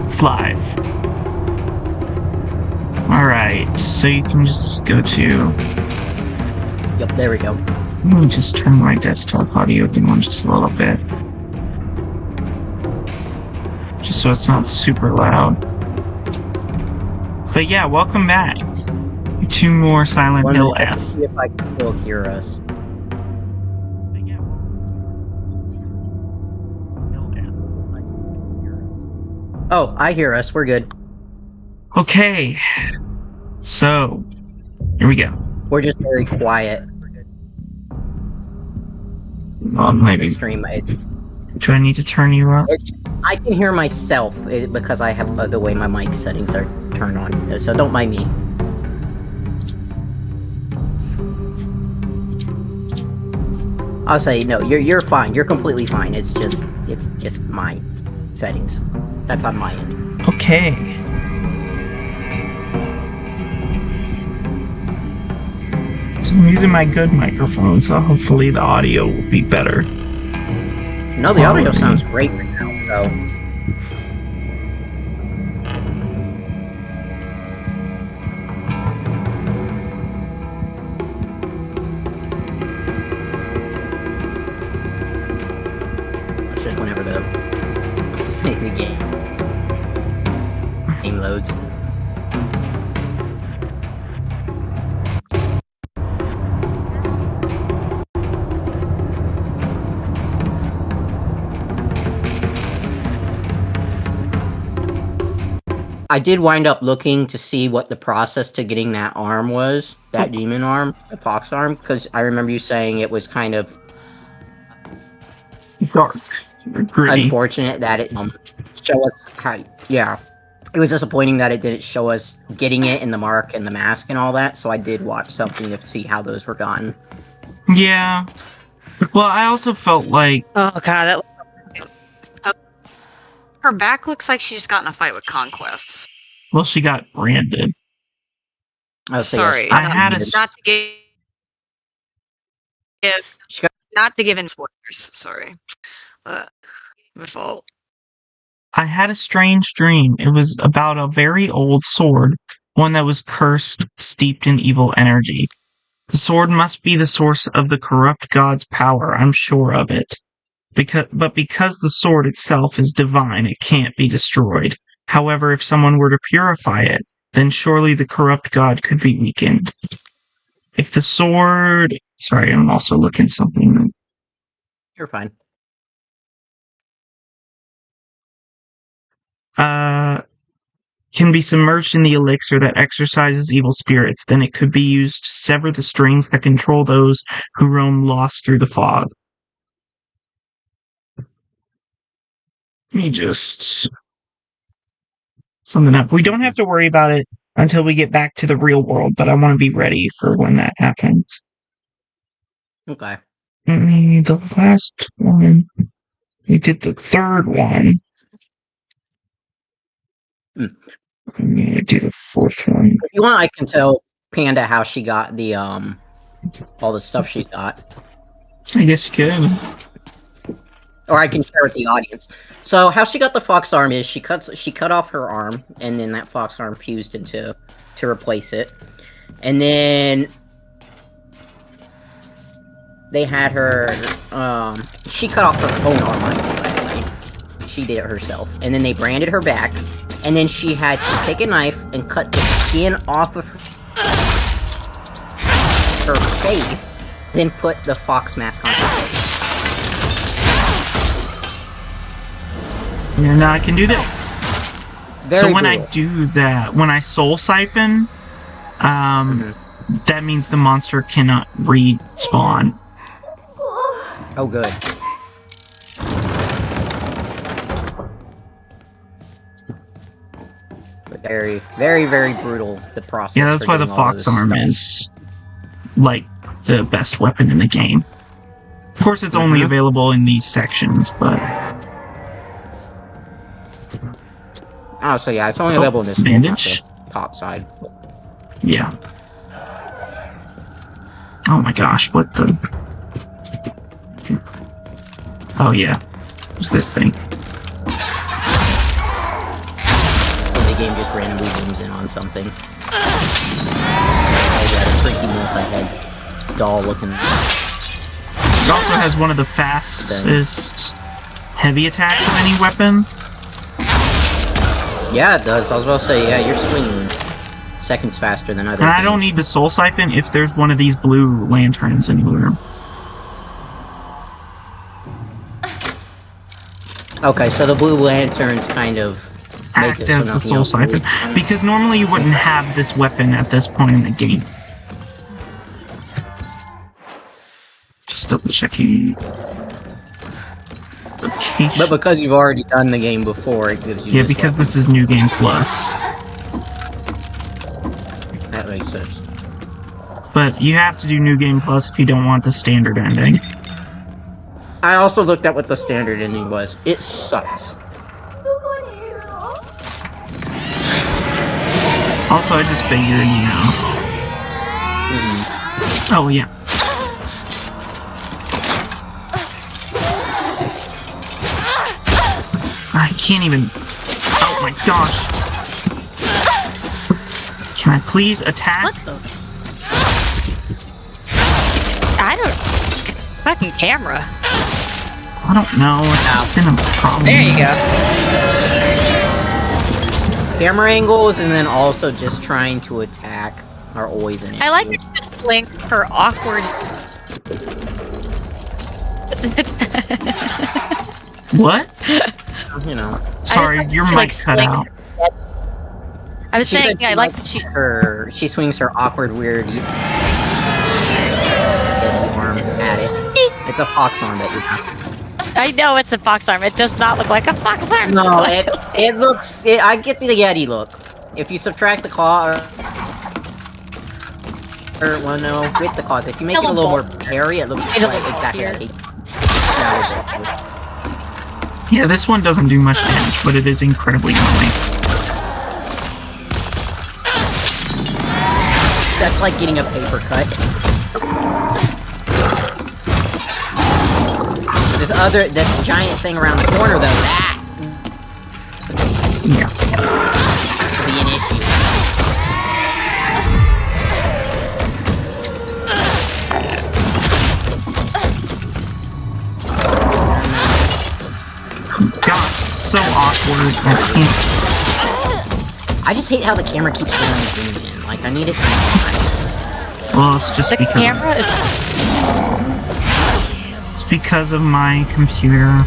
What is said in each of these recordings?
It's live. Alright, so you can just go to... Yep, there we go. Let me just turn my desktop audio down just a little bit. Just so it's not super loud. But yeah, welcome back. 2 more Silent Hill F. See if I can still hear us. Oh, I hear us. We're good. Okay. So, here we go. We're just very quiet. Well, maybe. Stream. Do I need to turn you up? I can hear myself because I have the way my mic settings are turned on. So don't mind me. I'll say no. You're fine. You're completely fine. It's just my settings. That's on my end. Okay. So I'm using my good microphone, so hopefully the audio will be better. No, the audio sounds great right now, so... It's just whenever the game loads. I did wind up looking to see what the process to getting that arm was, that demon arm, the fox arm, because I remember you saying it was kind of dark, gritty. Unfortunate that it show us how. Yeah, it was disappointing that it didn't show us getting it in the mark and the mask and all that. So I did watch something to see how those were gotten. Yeah. Well, I also felt like. Oh god, her back looks like she just got in a fight with Conquest. Well, she got branded. Sorry, I had a not to give in spoilers. Sorry, but my fault. I had a strange dream. It was about a very old sword, one that was cursed, steeped in evil energy. The sword must be the source of the corrupt god's power. I'm sure of it. But because the sword itself is divine, it can't be destroyed. However, if someone were to purify it, then surely the corrupt god could be weakened. If the sword... Sorry, I'm also looking something. You're fine. Can be submerged in the elixir that exorcises evil spirits, then it could be used to sever the strings that control those who roam lost through the fog. Let me just... something up. We don't have to worry about it until we get back to the real world, but I want to be ready for when that happens. Okay. The last one... We did the third one. I'm gonna do the fourth one. If you want, I can tell Panda how she got the, all the stuff she's got. I guess you could. Or I can share with the audience. So how she got the fox arm is she cut off her arm, and then that fox arm fused into to replace it, and then they had her. She cut off her own arm, by the way. She did it herself, and then they branded her back, and then she had to take a knife and cut the skin off of her face, then put the fox mask on her face. Yeah, now I can do this. Very when brutal. I do that, when I soul siphon, that means the monster cannot respawn. Oh, good. But very, very, very brutal, the process. Yeah, that's why the fox arm is, like, the best weapon in the game. Of course, it's only available in these sections, but... Oh, so yeah, it's only available in this bandage. Top side. Yeah. Oh my gosh, what the... Oh yeah. What's this thing? game just randomly zooms in on something. Oh yeah, the freaky multi-head doll looking. It also has one of the fastest heavy attacks of any weapon. Yeah, it does. I was about to say, yeah, you're swinging seconds faster than other And I things. don't need to soul siphon if there's one of these blue lanterns anywhere. Okay, so the blue lanterns kind of Act make it as so the soul nothing else siphon. really- Because normally you wouldn't have this weapon at this point in the game. Just double checking. Location. But because you've already done the game before, it gives you Yeah, because this is New Game Plus. That makes sense. But you have to do New Game Plus if you don't want the standard ending. I also looked at what the standard ending was. It sucks. Also, I just figured, you know. Oh, yeah. I can't even... Oh my gosh. Can I please attack? What the? I don't. Fucking camera. I don't know. It's just been a problem. There you go. Camera angles and then also just trying to attack are always an issue. I like that you just linked her awkward. What? You know. Sorry, your mic cut out. I was She saying, said I like that she's. she swings her awkward, weird arm at it. It's a fox arm that you have. I know it's a fox arm. It does not look like a fox arm. No, it looks. I get the Yeti look. If you subtract the claw, or well, no, with the claws. If you make it a little more hairy, it looks like exactly like it. Yeah, this one doesn't do much damage, but it is incredibly annoying. That's like getting a paper cut. This giant thing around the corner, though, that Yeah. could be an issue. Gosh, it's so awkward. I can't... I just hate how the camera keeps going zoom in. Like, I need it to... Well, it's just The because... camera is. It's because of my computer.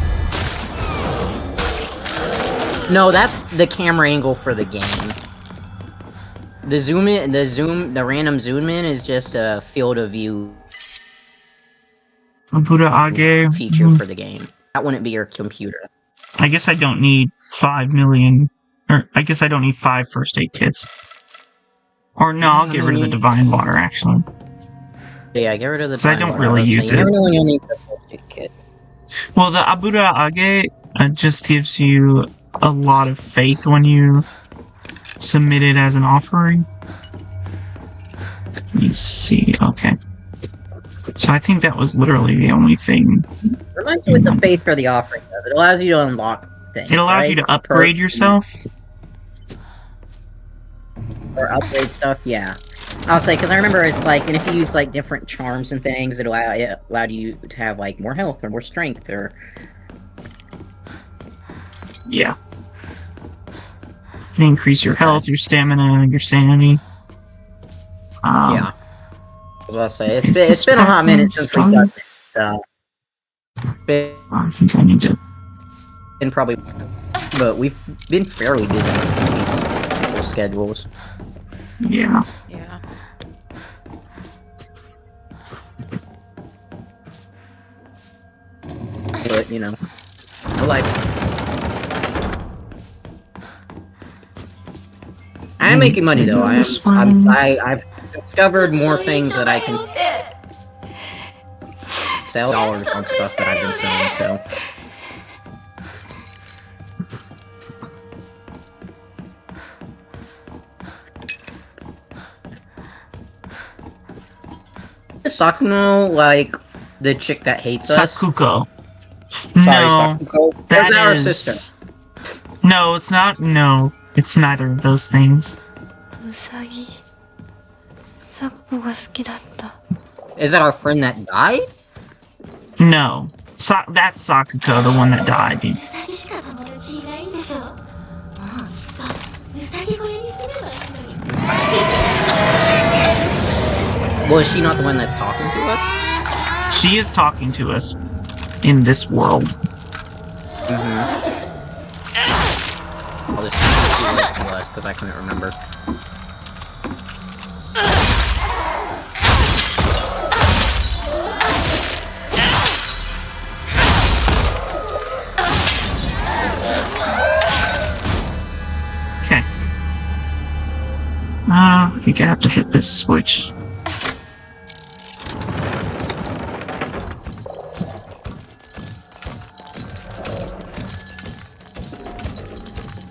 No, that's the camera angle for the game. The zoom in, the random zoom in is just a field of view Buddha Age. feature for the game. That wouldn't be your computer. I guess I don't need 5 million... Or, I guess I don't need 5 first aid kits. Or no, I'll get rid of the divine water, actually. Yeah, get rid of the. 'Cause I don't really use it. You really only need the first aid kit. Well, the Abuda Age just gives you a lot of faith when you submit it as an offering. Let me see, okay. So I think that was literally the only thing. Reminds you what the faith for the offering does. It allows you to unlock things. It allows you to upgrade yourself. Or upgrade stuff, yeah. I'll say, because I remember it's like, and if you use like different charms and things, it allowed you to have like more health or more strength or. Yeah. You can increase your health, your stamina, your sanity. Yeah. I was about to say, is it's been a hot this minute since we've done this. So. I think I need to... Been probably. But we've been fairly busy this week's people's schedules. Yeah. Yeah. But, you know. I like. I am making money though. I've discovered more things that I can sell dollars on stuff that I've been selling, so. Is Sakuno like the chick that hates us? Sakuko. Sorry, No, Sakuko. that That's our is- sister. No, it's not. No. It's neither of those things. うさぎ咲子が好きだった。 Is that our friend that died? No. That's Sakuko, the one that died. うさぎしか友達いないんでしょ。もういっそうさぎ小屋に住めばいいのに。 Well, is she not the one that's talking to us? She is talking to us in this world. I'll just see what it was, because I couldn't remember. Okay. I think I have to hit this switch.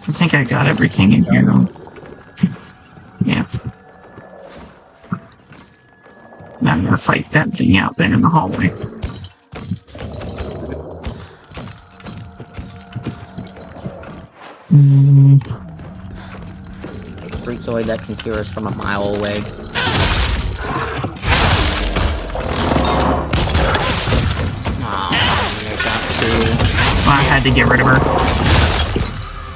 I think I got everything in here. Yeah. Now I'm gonna fight that thing out there in the hallway. Freakazoid that can hear us from a mile away. There's that too. I had to get rid of her.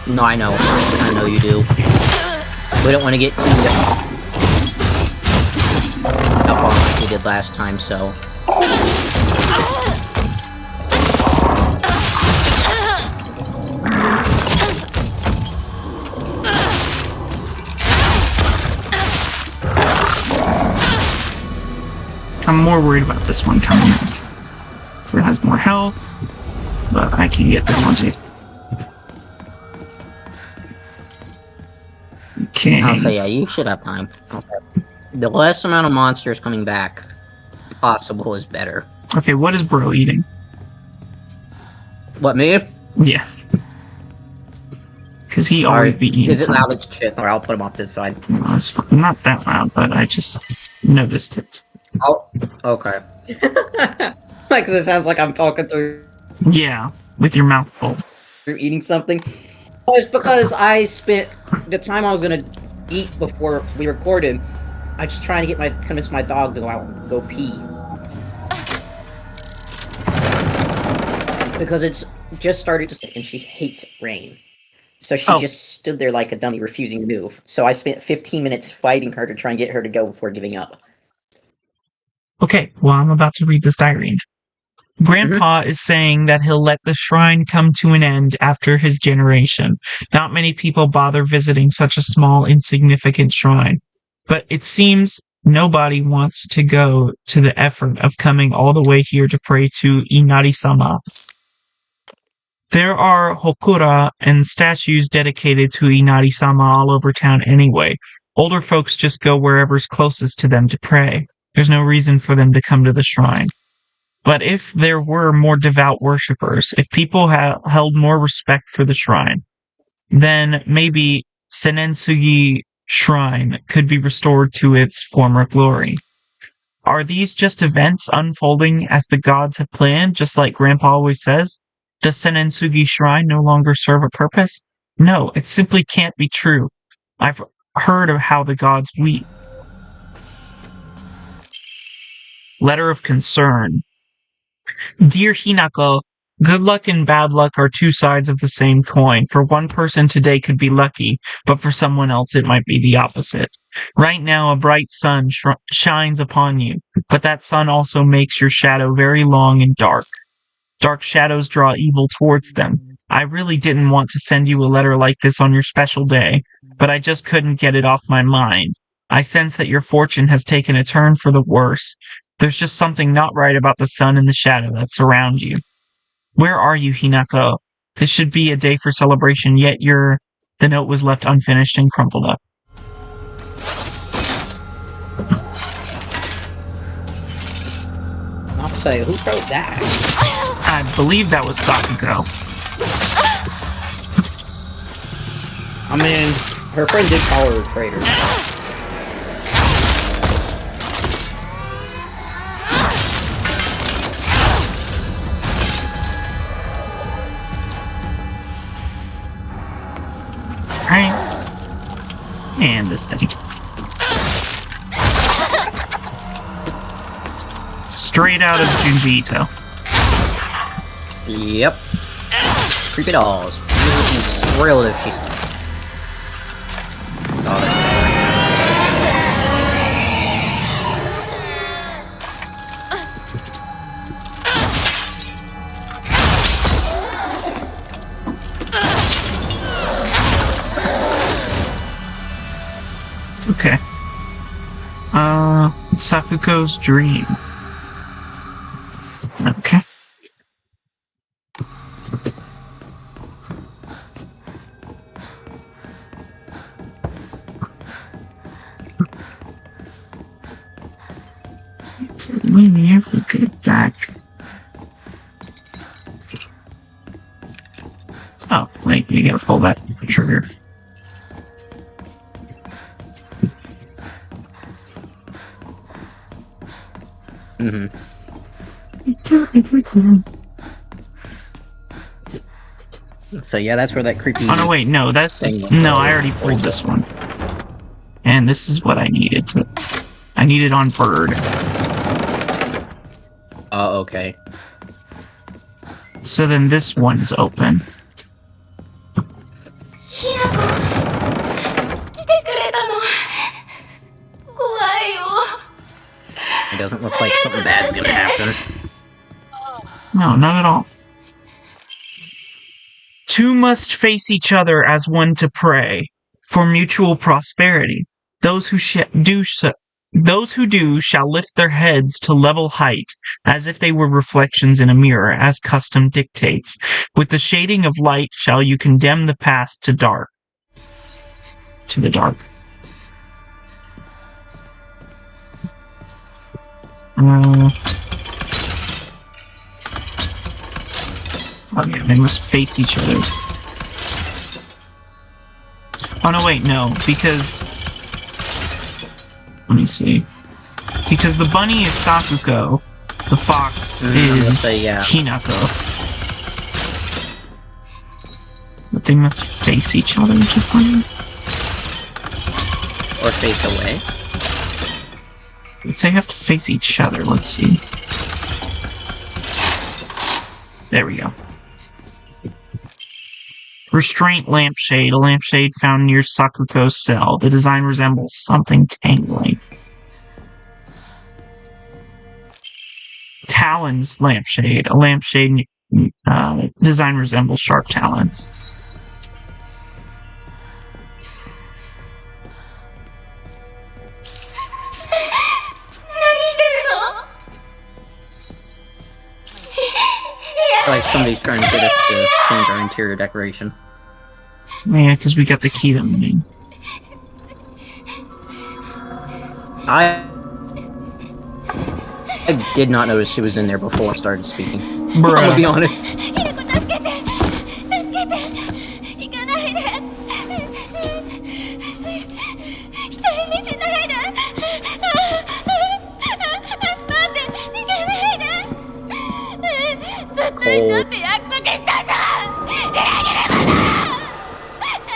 No, I know. I know you do. We don't want to get too up on like we did last time, so. I'm more worried about this one coming in. So it has more health, but I can get this one too. Okay. I'll say, yeah, you should have time. The less amount of monsters coming back possible is better. Okay, what is bro eating? What, me? Yeah. Because he already be eating Is it some. loud as shit? Or I'll put him off this side. Well, it's not that loud, but I just noticed it. Oh, okay. Like, 'cause it sounds like I'm talking through Yeah, with your mouth full. eating something. Well, it's because I spent the time I was gonna eat before we recorded. I just trying to convince my dog to go out and go pee. Because it's just started to and she hates rain. So she just stood there like a dummy, refusing to move. So I spent 15 minutes fighting her to try and get her to go before giving up. Okay, well, I'm about to read this diary. Grandpa is saying that he'll let the shrine come to an end after his generation. Not many people bother visiting such a small, insignificant shrine. But it seems nobody wants to go to the effort of coming all the way here to pray to Inari-sama. There are hokura and statues dedicated to Inari-sama all over town anyway. Older folks just go wherever's closest to them to pray. There's no reason for them to come to the shrine. But if there were more devout worshippers, if people held more respect for the shrine, then maybe Senensugi Shrine could be restored to its former glory. Are these just events unfolding as the gods have planned, just like Grandpa always says? Does Senensugi Shrine no longer serve a purpose? No, it simply can't be true. I've heard of how the gods weep. Letter of concern. Dear Hinako, good luck and bad luck are two sides of the same coin. For one person today could be lucky, but for someone else it might be the opposite. Right now a bright sun shines upon you, but that sun also makes your shadow very long and dark. Dark shadows draw evil towards them. I really didn't want to send you a letter like this on your special day, but I just couldn't get it off my mind. I sense that your fortune has taken a turn for the worse. There's just something not right about the sun and the shadow that surround you. Where are you, Hinako? This should be a day for celebration, yet the note was left unfinished and crumpled up. I'll say, who wrote that? I believe that was Sakuko. I mean, her friend did call her a traitor. Alright. And this thing. Straight out of Junji Ito. Yep. Creepy dolls. You would be thrilled if she's... Oh, that's Okay. Sakuko's dream. Okay. We never get back. Oh, wait, you gotta pull that trigger. So yeah, that's where that creepy... Oh no, wait, no, that's... No, I already pulled this one. And this is what I needed to... I need it on bird. Oh, okay. So then this one's open. ひなこ来てくれたの怖いよ It doesn't look like something bad's gonna happen. No, not at all. Two must face each other as one to pray for mutual prosperity. Those who do shall lift their heads to level height, as if they were reflections in a mirror, as custom dictates. With the shading of light shall you condemn the past to dark. To the dark. Oh yeah, they must face each other. Oh no, wait, no, because... Let me see. Because the bunny is Sakuko, the fox is Hinako. But they must face each other to find. Or face away. If they have to face each other, let's see. There we go. Restraint lampshade, a lampshade found near Sakuko's cell. The design resembles something tangling. Talons lampshade, a lampshade design resembles sharp talons. Like somebody's trying to get us to change our interior decoration. Yeah, because we got the key to the meeting. I did not notice she was in there before I started speaking. Bruh. I'm gonna be honest. ひなこ助けて助けて行かないで一人にしないで待って行かないでずっと一緒って約束したじゃんギラギラまだ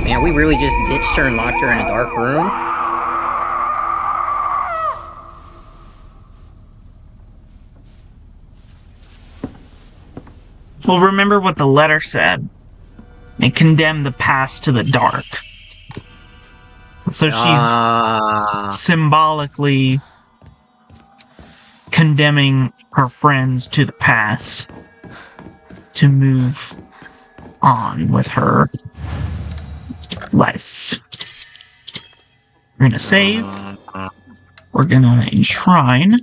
Man, we really just ditched her and locked her in a dark room? Well, remember what the letter said. It condemned the past to the dark. So she's symbolically condemning her friends to the past to move on with her life. We're gonna save. We're gonna enshrine.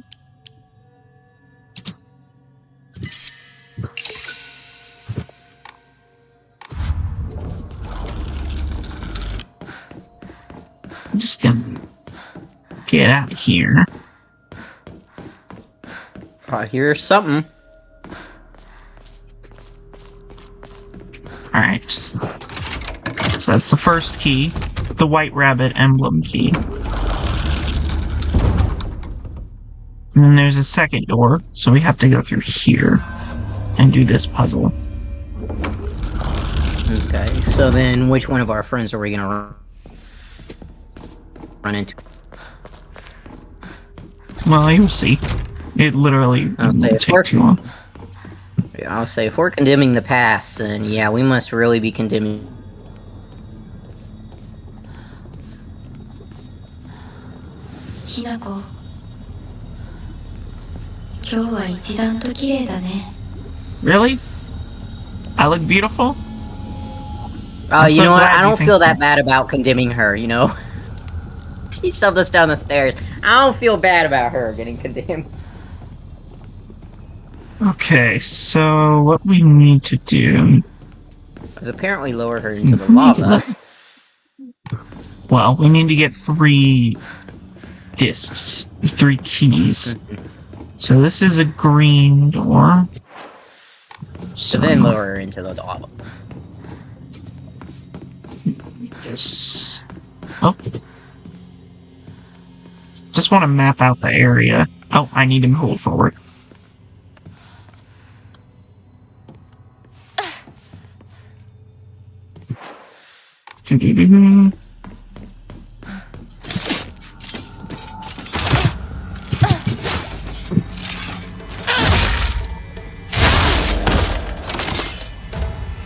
I'm just gonna get out of here. I hear something. Alright. So that's the first key. the White Rabbit emblem key. And then there's a second door, so we have to go through here and do this puzzle. Okay, so then which one of our friends are we gonna run into? Well, you'll see. It literally won't take too long. Yeah, I'll say if we're condemning the past, then yeah, we must really be condemning. Hinako, 今日は一段と綺麗だね。 Really? I look beautiful? You so know what? glad I you don't think feel so. that bad about condemning her, you know? She shoved us down the stairs. I don't feel bad about her getting condemned. Okay, so what we need to do... Because apparently lower her into the lava. Well, we need to get 3 discs, 3 keys. So this is a green door. So then lower her into the lava. This... Oh. Just want to map out the area. Oh, I need to move forward.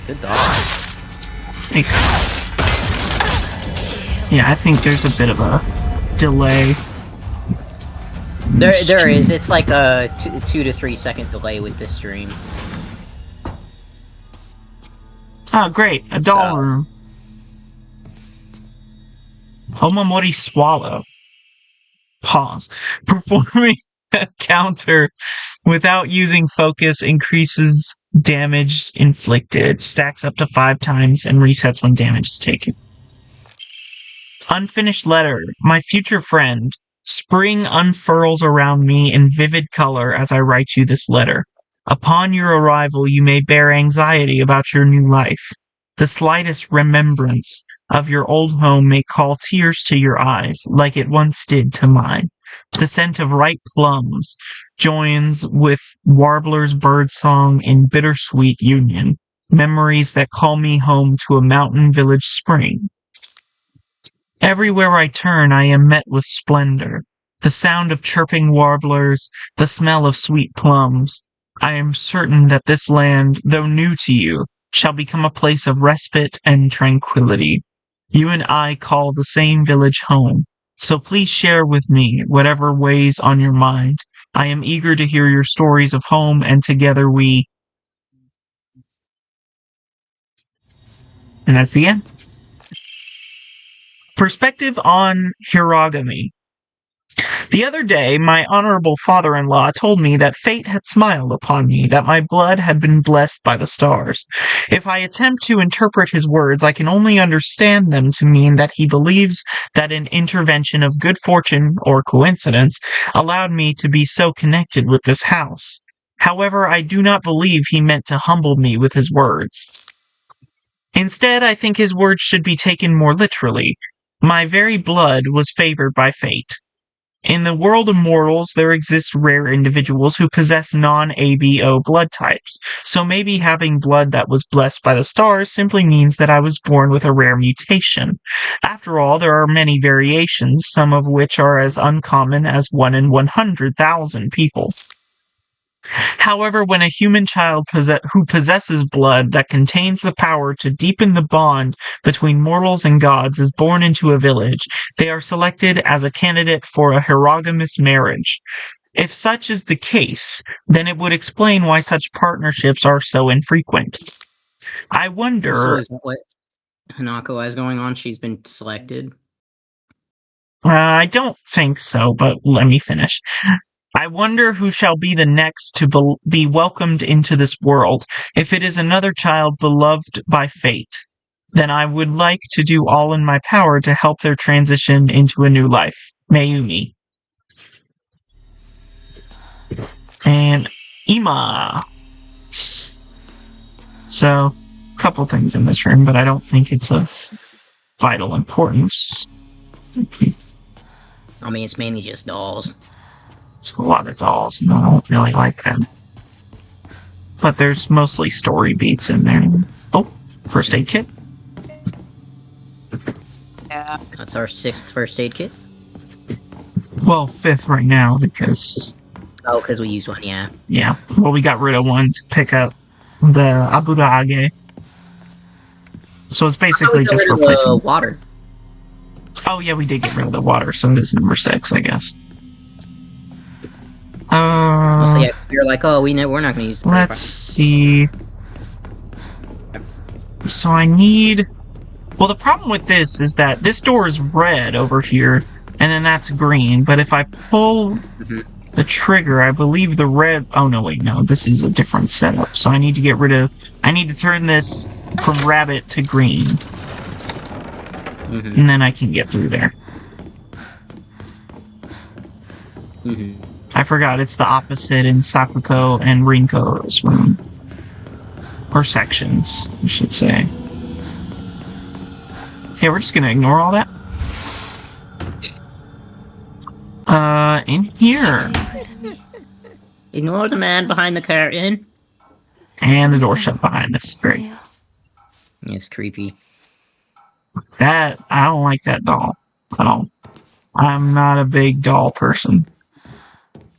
Good dog. Thanks. Yeah, I think there's a bit of a delay. There is. It's like a 2 to 3 second delay with this stream. Oh, great. A doll room. Omamori Swallow. Pause. Performing a counter without using focus increases damage inflicted, stacks up to 5 times, and resets when damage is taken. Unfinished letter. My future friend. Spring unfurls around me in vivid color as I write you this letter. Upon your arrival, you may bear anxiety about your new life. The slightest remembrance of your old home may call tears to your eyes, like it once did to mine. The scent of ripe plums joins with warbler's birdsong in bittersweet union, memories that call me home to a mountain village spring. Everywhere I turn, I am met with splendor. The sound of chirping warblers, the smell of sweet plums. I am certain that this land, though new to you, shall become a place of respite and tranquility. You and I call the same village home, so please share with me whatever weighs on your mind. I am eager to hear your stories of home, and together we... And that's the end. Perspective on Hiragami. The other day, my honorable father-in-law told me that fate had smiled upon me, that my blood had been blessed by the stars. If I attempt to interpret his words, I can only understand them to mean that he believes that an intervention of good fortune, or coincidence, allowed me to be so connected with this house. However, I do not believe he meant to humble me with his words. Instead, I think his words should be taken more literally. My very blood was favored by fate. In the world of mortals, there exist rare individuals who possess non-ABO blood types, so maybe having blood that was blessed by the stars simply means that I was born with a rare mutation. After all, there are many variations, some of which are as uncommon as 1 in 100,000 people. However, when a human child who possesses blood that contains the power to deepen the bond between mortals and gods is born into a village, they are selected as a candidate for a heterogamous marriage. If such is the case, then it would explain why such partnerships are so infrequent. I wonder... So is that what Hanako has going on? She's been selected? I don't think so, but let me finish. I wonder who shall be the next to be welcomed into this world. If it is another child beloved by fate, then I would like to do all in my power to help their transition into a new life. Mayumi. And Ima. So, a couple things in this room, but I don't think it's of vital importance. I mean, it's mainly just dolls. It's a lot of dolls, and I don't really like them. But there's mostly story beats in there. Oh, first aid kit. Yeah. That's our 6th first aid kit. Well, 5th right now, because... Oh, because we used one, yeah. Yeah, well, we got rid of one to pick up the Aburage. So it's basically just replacing... the water. Oh, yeah, we did get rid of the water, so it is number 6, I guess. So yeah, you're like, oh, we're not going to use the Let's see. So I need... Well, the problem with this is that this door is red over here, and then that's green, but if I pull the trigger, I believe the red... Oh, no, wait, no, this is a different setup, so I need to get rid of... I need to turn this from rabbit to green. And then I can get through there. I forgot, it's the opposite in Sakuko and Rinko's room. Or sections, I should say. Okay, we're just gonna ignore all that. In here. Ignore the man behind the curtain. And the door shut behind us. Great. Yeah, it's creepy. I don't like that doll at all. I'm not a big doll person.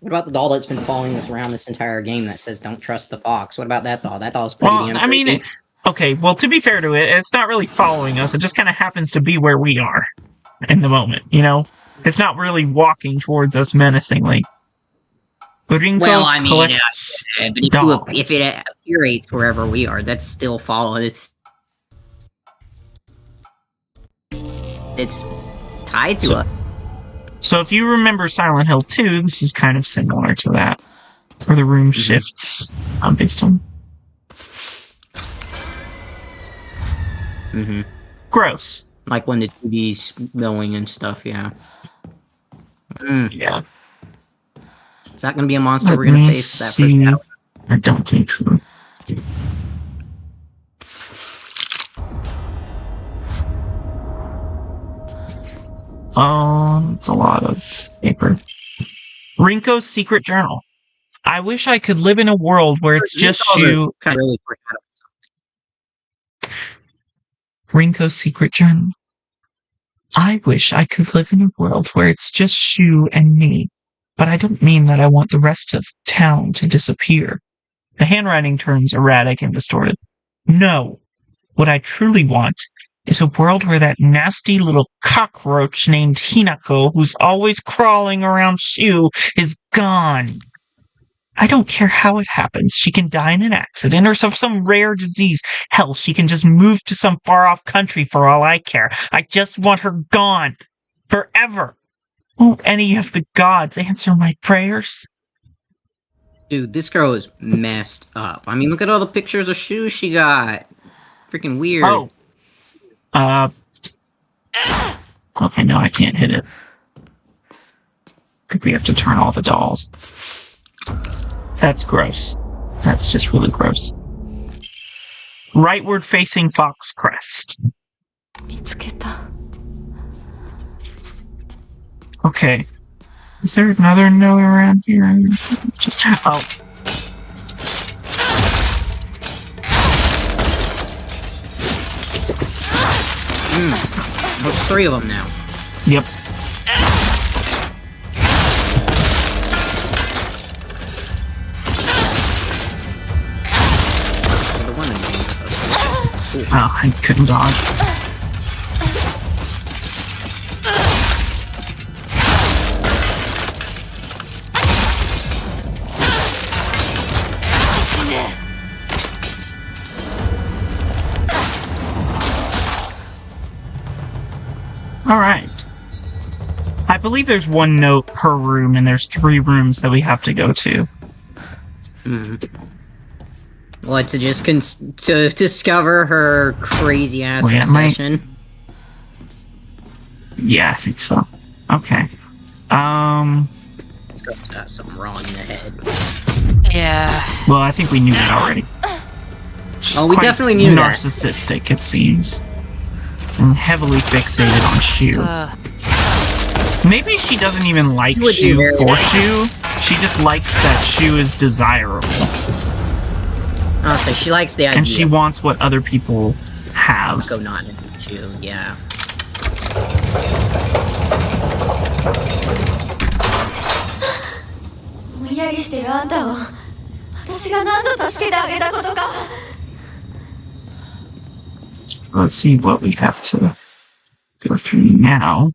What about the doll that's been following us around this entire game that says "Don't trust the fox"? What about that doll? That doll's pretty damn creepy. I mean, okay. Well, to be fair to it, it's not really following us. It just kind of happens to be where we are in the moment. You know, it's not really walking towards us menacingly. Rinko collects but if it appears wherever we are, that's still following. It's tied to us. So if you remember Silent Hill 2, this is kind of similar to that. Where the room shifts based on... Gross. Like when the TV's going and stuff, yeah. Yeah. Is that going to be a monster we're going to face? That first battle? I don't think so. It's a lot of paper. Rinko's secret journal. I wish I could live in a world where it's just you. Rinko's secret journal. I wish I could live in a world where it's just you and me. But I don't mean that I want the rest of town to disappear. The handwriting turns erratic and distorted. No. What I truly want is a world where that nasty little cockroach named Hinako, who's always crawling around Shu, is gone. I don't care how it happens. She can die in an accident or some rare disease. Hell, she can just move to some far-off country for all I care. I just want her gone. Forever. Won't any of the gods answer my prayers? Dude, this girl is messed up. I mean, look at all the pictures of shoes she got. Freaking weird. Oh. Okay, no, I can't hit it. I think we have to turn all the dolls. That's gross. That's just really gross. Rightward facing Fox Crest. Okay. Is there another no around here? Just oh. There's 3 of them now. Yep. Oh, I couldn't dodge. Alright. I believe there's 1 note per room, and there's 3 rooms that we have to go to. What, to just to discover her crazy-ass obsession? Yeah, I think so. Okay. This girl's got something wrong in the head. Yeah. Well, I think we knew that already. She's we definitely knew that. Narcissistic, it seems. and heavily fixated on Shu. Maybe she doesn't even like She would be Shu very for nice. Shu. She just likes that Shu is desirable. Honestly, she likes the idea. And she wants what other people have. Go not into you, yeah. Let's see what we have to go through now.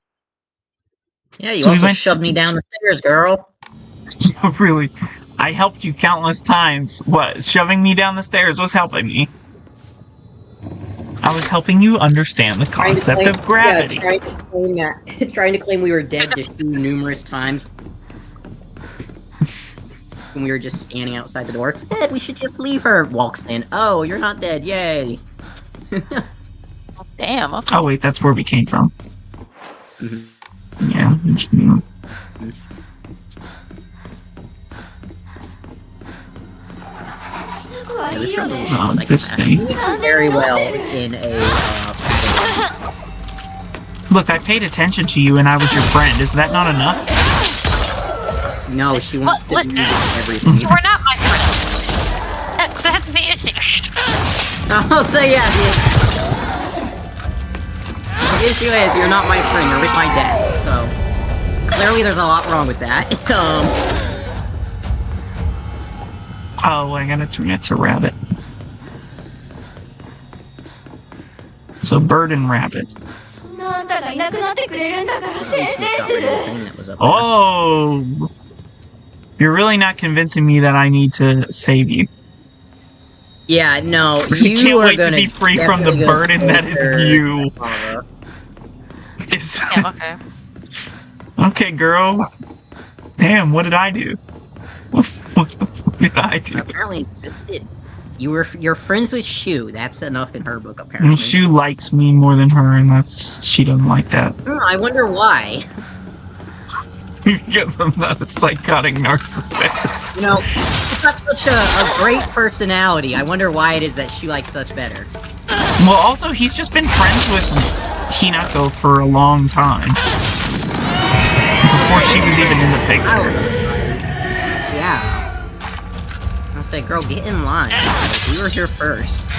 Yeah, you So we also went shoved me down the stairs, girl. Really, I helped you countless times. What, shoving me down the stairs was helping me? I was helping you understand the concept of gravity. Yeah, trying to claim we were dead to Shu numerous times. When we were just standing outside the door. Dead, we should just leave her. Walks in. Oh, you're not dead. Yay. Damn. Okay. Oh wait, that's where we came from. Mhm. Yeah. Yeah, this room is Oh, like this that. thing. You do very well in a. Look, I paid attention to you and I was your friend. Is that not enough? No, she wants to Listen, do everything. you are not my friend. That's the issue. I'll say yeah. The issue is you're not my friend. You're with my dad. So clearly, there's a lot wrong with that. Oh, I gotta turn it to rabbit. So bird and rabbit. Oh! You're really not convincing me that I need to save you. Yeah, no, You you can't are wait to gonna be free from the definitely burden gonna that is take her you. tomorrow. Damn, okay. Okay, girl. Damn, what did I do? What the fuck did I do? Apparently insisted. You're friends with Shu. That's enough in her book, apparently. And Shu likes me more than her, and she doesn't like that. I wonder why. Because I'm not a psychotic narcissist. You know, she's got such a great personality. I wonder why it is that Shu likes us better. Well, also, he's just been friends with Hinako for a long time. Before she was even in the picture. Yeah. I'll say, girl, get in line. We were here first.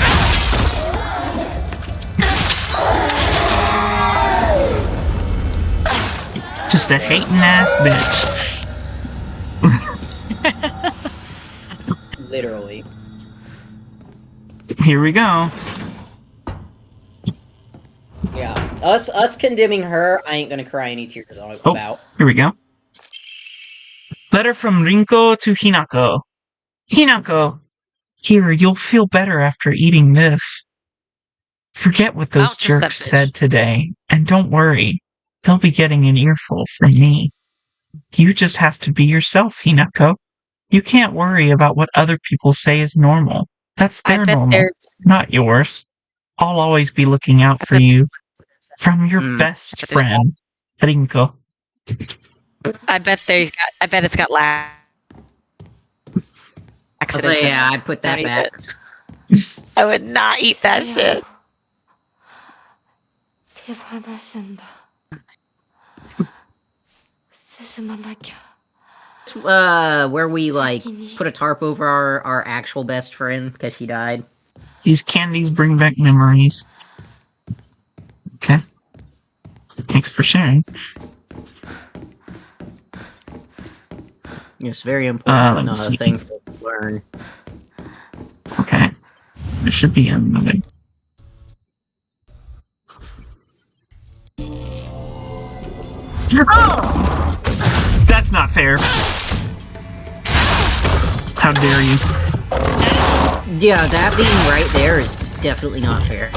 Just a hating ass bitch. Literally. Here we go. Yeah. Us condemning her, I ain't gonna cry any tears about. Here we go. Letter from Rinko to Hinako. Hinako, here, you'll feel better after eating this. Forget what those Ouch, is that jerks bitch. said today, and don't worry. They'll be getting an earful from me. You just have to be yourself, Hinako. You can't worry about what other people say is normal. That's I their bet normal, there's. not yours. I'll always be looking out for you. From your best bet there's friend, Rinko. I bet it's got lag. I'll say, yeah, I put that Don't eat back. it. I would not eat that shit. Where we, like, put a tarp over our actual best friend because she died. These candies bring back memories. Okay. Thanks for sharing. It's very important let me see. thing for to learn. Okay. There should be another. Oh! That's not fair. How dare you? Yeah, that being right there is definitely not fair.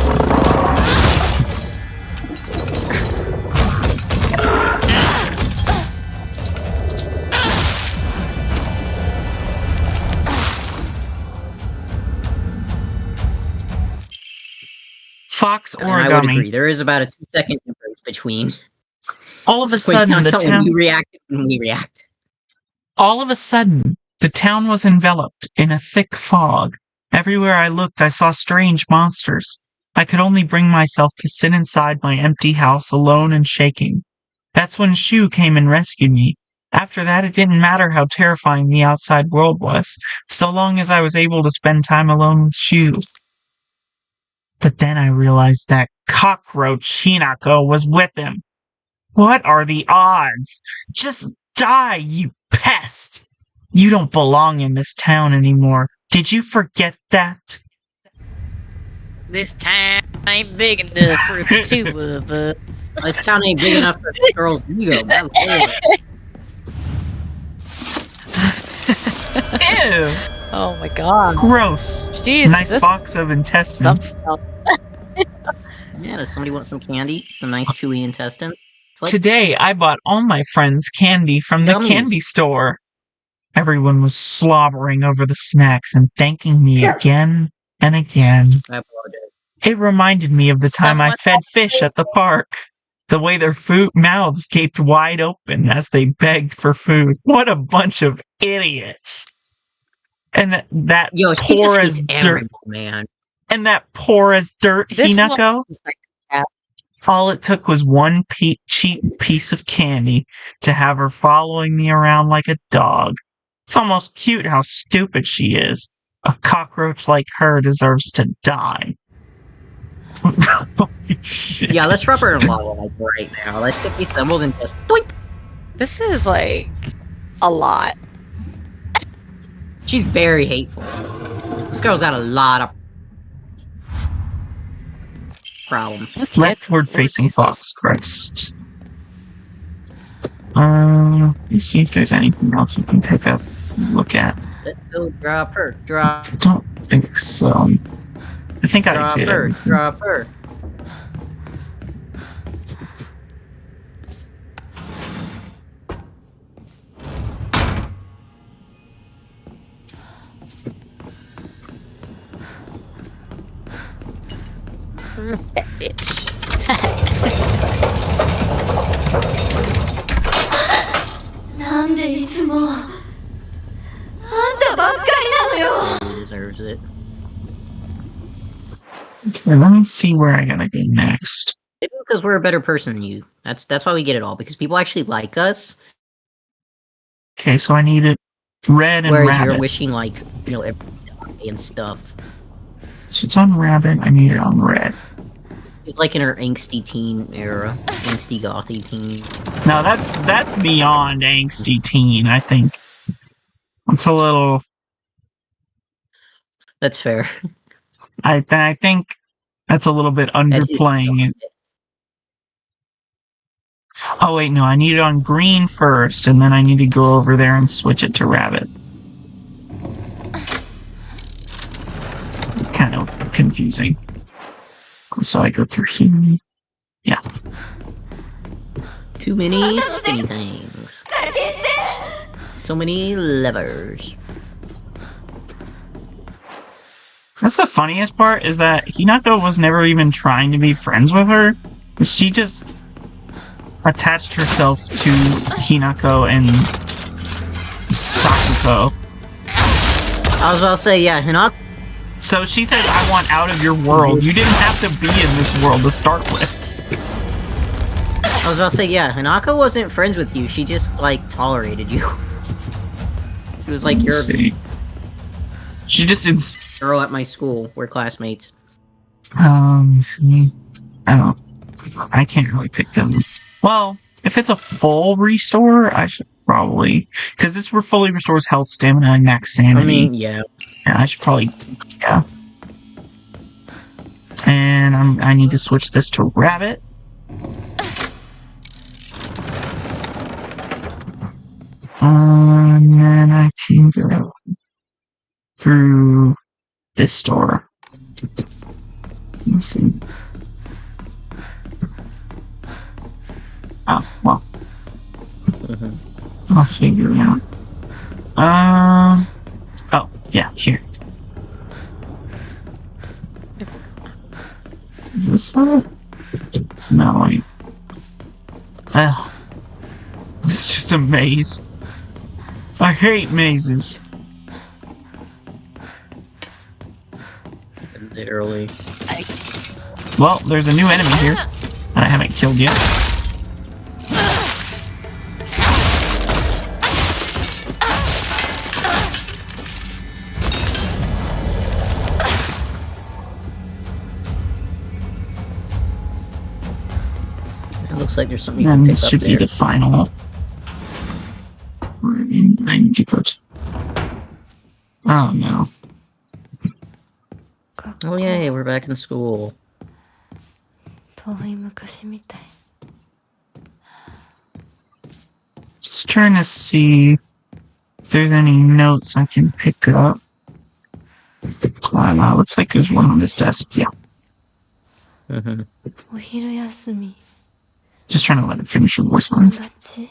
Fox And I would agree. origami. There is about a 2-second difference between All of a sudden, the town. you react and we react. All of a sudden, the town was enveloped in a thick fog. Everywhere I looked, I saw strange monsters. I could only bring myself to sit inside my empty house alone and shaking. That's when Shu came and rescued me. After that, it didn't matter how terrifying the outside world was, so long as I was able to spend time alone with Shu. But then I realized that cockroach Hinako was with him. What are the odds? Just die, you pest! You don't belong in this town anymore. Did you forget that? This town ain't big enough for the two of us. This town ain't big enough for this girl's ego. My lord. Ew! Oh my god. Gross. Jeez, Nice this box of intestines. something else. Yeah, does somebody want some candy? Some nice chewy intestines? It's like, Today, I bought all my friends candy from the Gummies. candy store. Everyone was slobbering over the snacks and thanking me again and again. I apologize. It reminded me of the time I Someone fed fish at the park. The way their mouths gaped wide open as they begged for food. What a bunch of idiots. And that Yo, she poor just as hates dirt. animals, man. And that poor as dirt This Hinako. one is like, All it took was one cheap piece of candy to have her following me around like a dog. It's almost cute how stupid she is. A cockroach like her deserves to die. Holy shit. Yeah, let's rub her in lava like right now. Let's get these symbols and just doink. this is like a lot. She's very hateful. This girl's got a lot of problems. Okay, Leftward facing Jesus. Fox Crest. Let me see if there's anything else you can pick up and look at. Let's go drop her, drop, I don't think so. I think I drop did her, everything. drop her. That bitch. なんでいつもあんたばっかりなのよ He deserves it. Okay, let me see where I gotta go next. Maybe because we're a better person than you. That's why we get it all. Because people actually like us. Okay, so I need it red and Whereas rabbit. you're wishing like, you know, every and stuff. So it's on rabbit, I need it on red. She's like in her angsty teen era. Angsty gothy teen. No, that's beyond angsty teen, I think. It's a little... That's fair. I think that's a little bit underplaying it. Oh wait, no, I need it on green first, and then I need to go over there and switch it to rabbit. It's kind of confusing. So I go through here. Yeah. Too many spinny things. からです So many levers. That's the funniest part, is that Hinako was never even trying to be friends with her. She just attached herself to Hinako and Sakuko. I was about to say, yeah, Hinako. So she says, I want out of your world. You didn't have to be in this world to start with. I was about to say, yeah, Hinako wasn't friends with you. She just, like, tolerated you. She was like, you're Let's a see. She just girl at my school. We're classmates. see. I can't really pick them. Well, if it's a full restore, I should probably, because this fully restores health, stamina, and max sanity. I mean, yeah. Yeah, I should probably, yeah. And I need to switch this to rabbit. And then I can go through this store. Let's see. Oh, well. Mhm. I'll figure it out. Oh, yeah, here. Is this one? No, wait. Oh. This is just a maze. I hate mazes. Literally. Well, there's a new enemy here that I haven't killed yet. It looks like there's something you can And pick this up should be there. the final. I need to put. Oh no. Oh yay, we're back in school. 遠い昔みたい Just trying to see if there's any notes I can pick up. Wow, looks like there's one on this desk. Yeah. Mm-hmm. お昼休み Just trying to let it finish your voice 友 lines. 達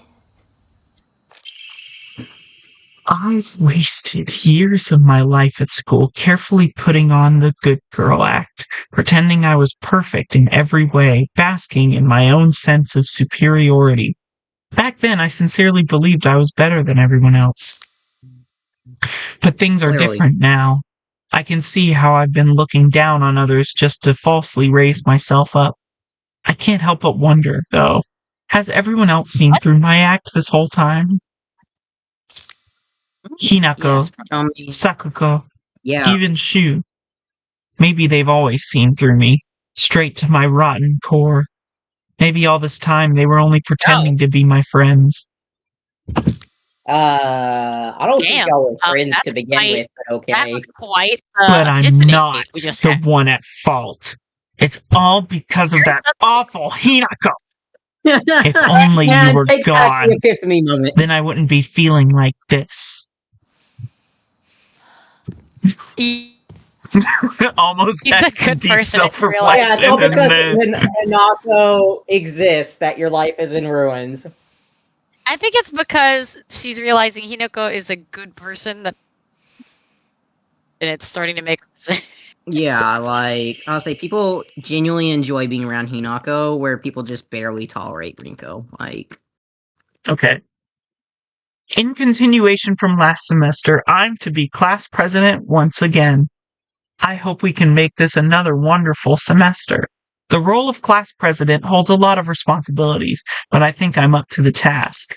I've wasted years of my life at school carefully putting on the good girl act, pretending I was perfect in every way, basking in my own sense of superiority. Back then, I sincerely believed I was better than everyone else. But things are Clearly. different now. I can see how I've been looking down on others just to falsely raise myself up. I can't help but wonder, though, has everyone else seen through my act this whole time? Hinako, Yes, Sakuko, Yeah. even Shu. Maybe they've always seen through me, straight to my rotten core. Maybe all this time they were only pretending to be my friends. I don't think Damn. y'all were friends That's to begin quite- with, but okay. That was quite But I'm epiphany not we just the had. one at fault. It's all because of that awful Hinako. If only you Man, were take back gone, the epiphany moment. then I wouldn't be feeling like this. Almost He's a that's good deep person, I self-reflection. Yeah, it's all and because then- Hinako exists that your life is in ruins. I think it's because she's realizing Hinako is a good person that, and it's starting to make her Yeah, like, I'll say people genuinely enjoy being around Hinako, where people just barely tolerate Rinko. Like, Okay. In continuation from last semester, I'm to be class president once again. I hope we can make this another wonderful semester. The role of class president holds a lot of responsibilities, but I think I'm up to the task.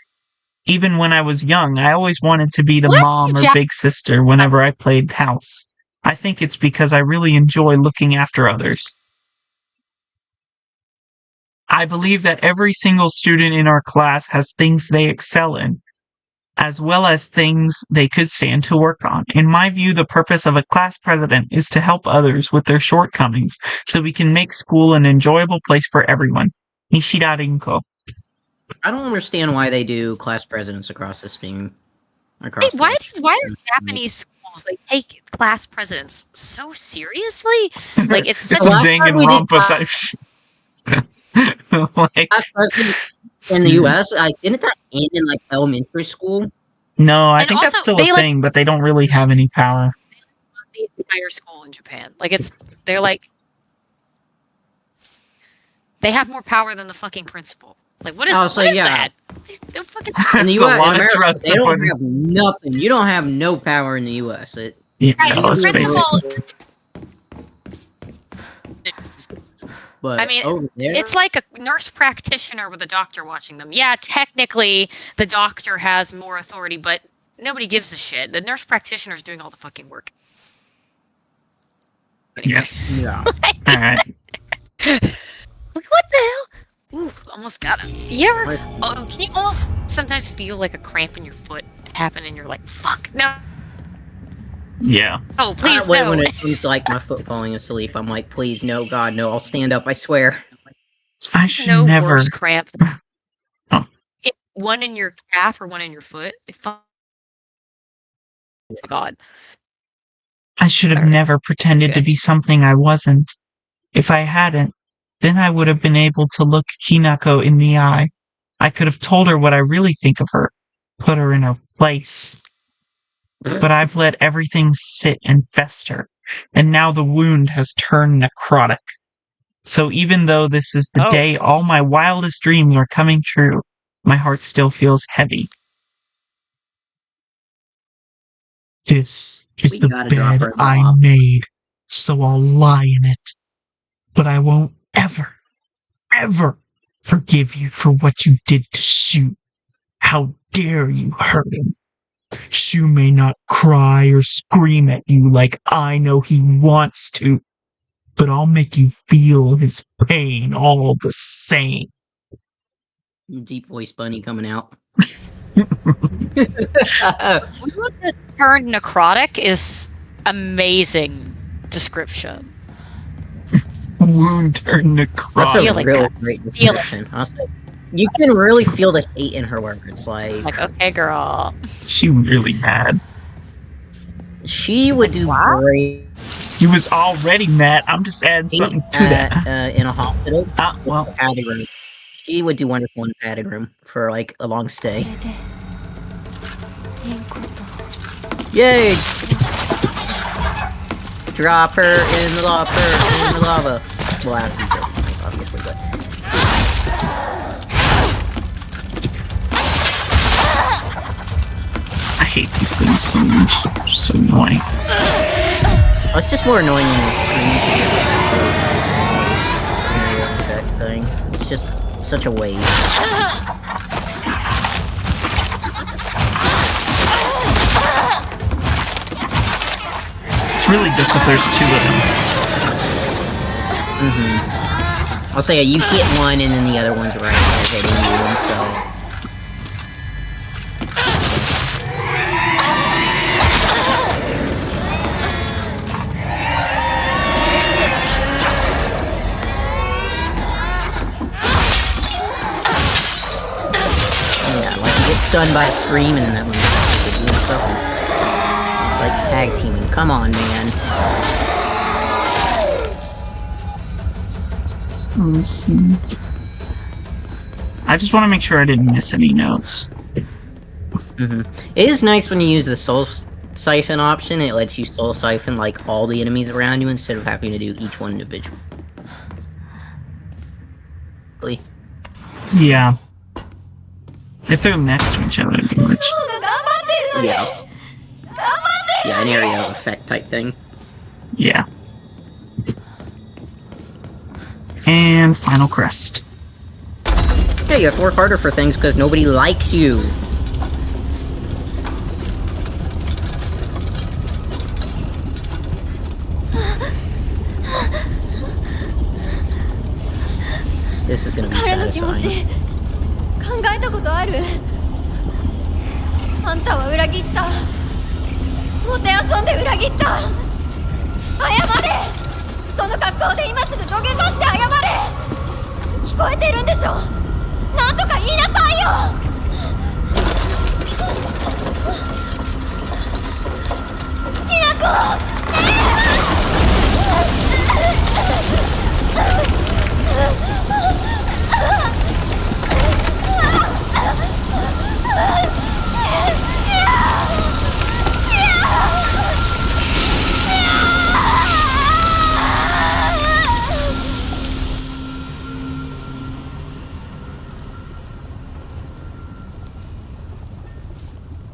Even when I was young, I always wanted to be the What? mom or Jack- big sister whenever I played house. I think it's because I really enjoy looking after others. I believe that every single student in our class has things they excel in, as well as things they could stand to work on. In my view, the purpose of a class president is to help others with their shortcomings so we can make school an enjoyable place for everyone. Nishida Rinko. I don't understand why they do class presidents across this thing. Across Wait, the- why are Japanese schools they take class presidents so seriously? Like it's such It's The a last dang time and we did rompa type shit. Like, class president in the US, didn't that end in like elementary school? no, I And think that's also, still they, a like- thing, but they don't really have any power. the entire school in Japan. Like they're like they have more power than the fucking principal. Like what is, Oh, so what is yeah. that? They're fucking In the It's a US, lot in of America, trust they to don't put in. have nothing. You don't have no power in the US. Yeah, Right, no, the let's face principal- it. But I mean, over there, It's like a nurse practitioner with a doctor watching them. Yeah, technically the doctor has more authority, but nobody gives a shit. The nurse practitioner is doing all the fucking work. Anyway. yeah. All right. What the hell? Oof, almost got it. You ever? Oh, can you almost sometimes feel like a cramp in your foot happen, and you're like, "Fuck, no!" Yeah. Oh, please Wait, no. when it comes to like my foot falling asleep, I'm like, please, no, God, no, I'll stand up, I swear. I should no never. worse cramp. Oh. One in your calf or one in your foot. God. I should have Alright. never pretended to Good. be something I wasn't. If I hadn't, then I would have been able to look Hinako in the eye. I could have told her what I really think of her, put her in her place. But I've let everything sit and fester, and now the wound has turned necrotic. So even though this is the Oh. day all my wildest dreams are coming true, my heart still feels heavy. This is We the gotta drop bed her I off. made, so I'll lie in it. but I won't ever, ever forgive you for what you did to Shu. How dare you hurt him? Shu may not cry or scream at you like I know he wants to, but I'll make you feel his pain all the same. Deep voice bunny coming out. Wound this turned necrotic is amazing description. Wound turned That's necrotic. a Feeling really that. great description. Honestly, you can really feel the hate in her words. Like, okay, girl. She really mad. She would do Wow. great He was already mad. I'm just adding something to that. in a hospital. Well, Padded room. She would do wonderful in a padded room for like a long stay. いいこと Yay! Drop her in the lava. Well, after you kill these things, obviously, but I hate these things so much. They're so annoying. oh, it's just more annoying when you scream to get like effect thing. It's just such a waste. It's really just that there's two of them. I'll say you hit one and then the other one's right there hitting you, and so. Yeah, like you get stunned by a scream and then that one gets you and stuff. It's like tag teaming. Come on, man. Let's see. I just want to make sure I didn't miss any notes. It is nice when you use the soul siphon option. It lets you soul siphon like all the enemies around you instead of having to do each one individually. Yeah. If they're next to each other, it'd be much. 頑張ってるのに Yeah. 頑張ってる Yeah, an area of effect type thing. Yeah. And final crest. Yeah, you have to work harder for things because nobody likes you. This is gonna be 彼の気持 satisfying. ち考えたことあるあんたは裏切ったもてあそんで裏切った謝れその格好で今すぐ土下座して謝れ聞こえてるんでしょなんとか言いなさいよきなこ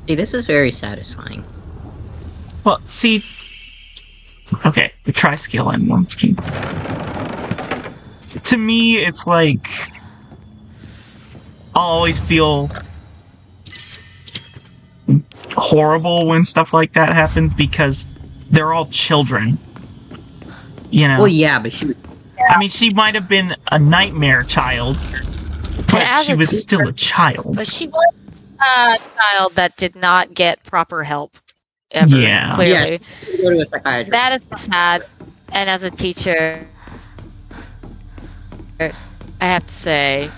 See, this is very satisfying. Well, see. Okay, the tri-scale emblem. To me, it's like. I'll always feel horrible when stuff like that happens because they're all children. You know? Well, yeah, but she was. I mean, she might have been a nightmare child, but as she a was still a child. But she was a child that did not get proper help ever. Yeah. Clearly. Yeah, go to a psychiatrist. That is sad. And as a teacher, I have to say,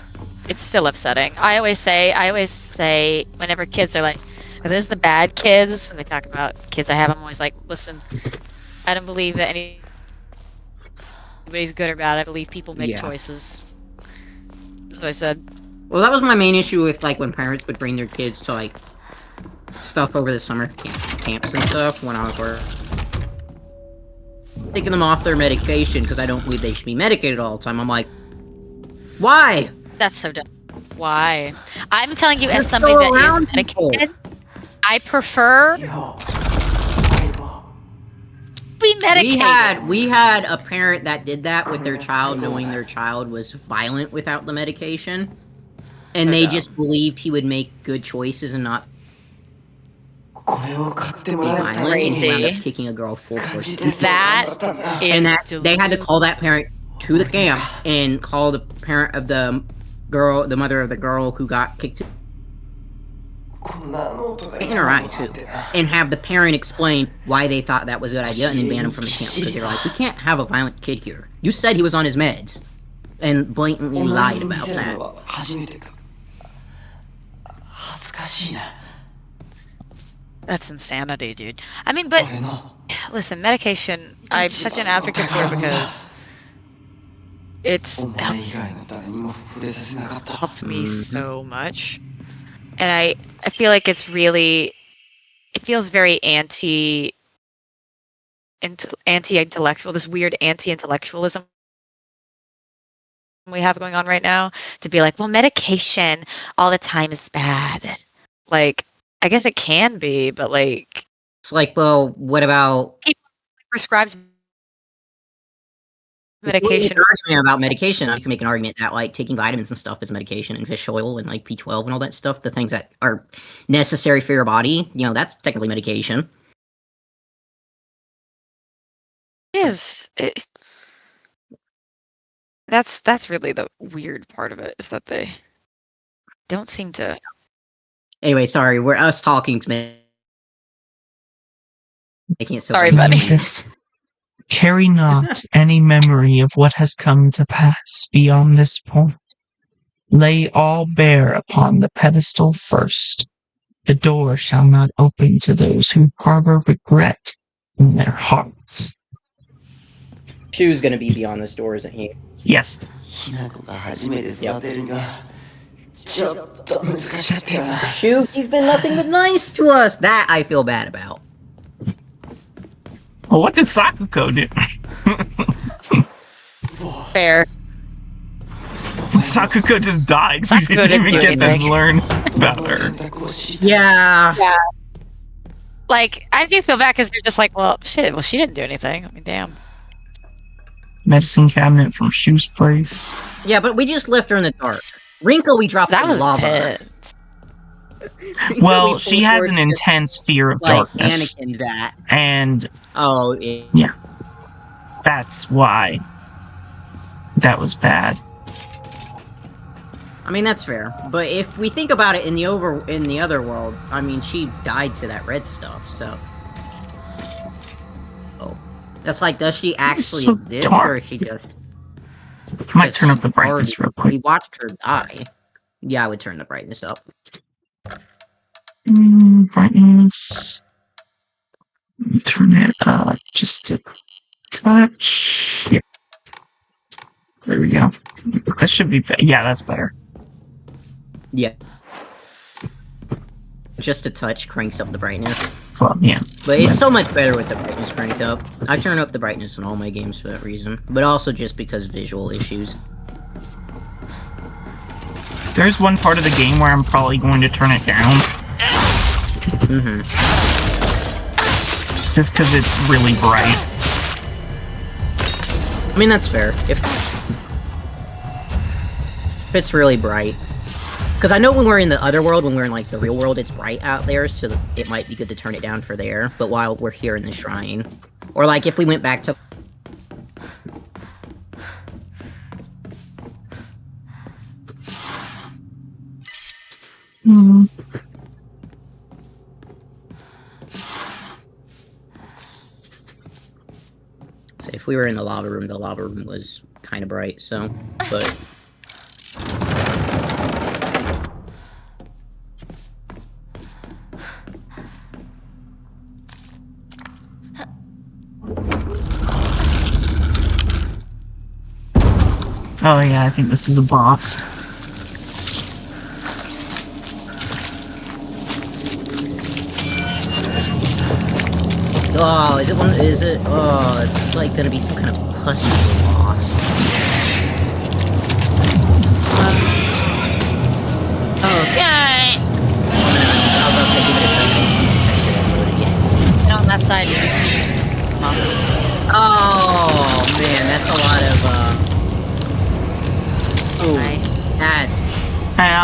it's still upsetting. I always say, whenever kids are like, are those the bad kids? And they talk about kids I have, I'm always like, listen, I don't believe that anybody's good or bad. I believe people make choices. So I said, Well, that was my main issue with, like, when parents would bring their kids to, like, stuff over the summer camps and stuff when I was working. Taking them off their medication because I don't believe they should be medicated all the time. I'm like, why? that's so dumb. Why? I'm telling you, as Just somebody go that is around people. medicated, I prefer be medicated. We had a parent that did that with their child, knowing their child was violent without the medication, and they just believed he would make good choices and not be violent. And he wound up kicking a girl full force. That is And that they had to call that parent to the camp and call the parent of the girl, the mother of the girl who got kicked in her eye too, and have the parent explain why they thought that was a good idea and then ban him from the camp because they were like, we can't have a violent kid here. You said he was on his meds, and blatantly lied about that. That's insanity, dude. I mean, but listen, medication. I'm such an advocate for it because it's helped me so much. And I feel like it feels very anti-intellectual, this weird anti-intellectualism we have going on right now, to be like, well, medication all the time is bad. Like, I guess it can be, but like, it's like, well, what about prescribes medication? Argument about medication, I can make an argument that like taking vitamins and stuff is medication, and fish oil and like B12 and all that stuff, the things that are necessary for your body, you know, that's technically medication. That's really the weird part of it, is that they don't seem to. Anyway, sorry, we're us talking to me. Making it so sorry, buddy. Carry not any memory of what has come to pass beyond this point. Lay all bare upon the pedestal first. The door shall not open to those who harbor regret in their hearts. Shu's gonna be beyond this door, isn't he? Yes. Yep. Shu, he's been nothing but nice to us. That I feel bad about. Well, what did Sakuko do? Fair. Sakuko just died. We Sakuko didn't even get to anything. learn about her. Yeah. Like, I do feel bad because you're just like, well, shit. Well, she didn't do anything. I mean, damn. Medicine cabinet from Shu's place. Yeah, but we just left her in the dark. Rinko, we dropped That in was lava. intense. Well, she has an intense fear of like darkness. Anakin that. And Oh, yeah. That's why that was bad. I mean, that's fair. But if we think about it in the other world, I mean, she died to that red stuff, so. Oh. That's like, does she actually so exist, dark. or is she just... I might turn up the brightness real We quick. watched her die. Yeah, I would turn the brightness up. Brightness. Let me turn it up just a touch. Yeah. There we go. That should be yeah, that's better. Yeah. Just a touch cranks up the brightness. Well, yeah. But it's so much better with the brightness cranked up. I turn up the brightness in all my games for that reason. But also just because visual issues. There's one part of the game where I'm probably going to turn it down. Mm-hmm. Just because it's really bright. I mean, that's fair. If it's really bright. Because I know when we're in the other world, when we're in, like, the real world, it's bright out there, so it might be good to turn it down for there. But while we're here in the shrine. Or, like, if we went back to... So if we were in the lava room was kind of bright, so... But... Oh yeah, I think this is a boss. Oh, is it one? Is it? Oh, it's like gonna be some kind of pussy boss. Okay. I was gonna say give it a second. And on that side, you can see. Oh man, that's a lot of ooh, Right. that's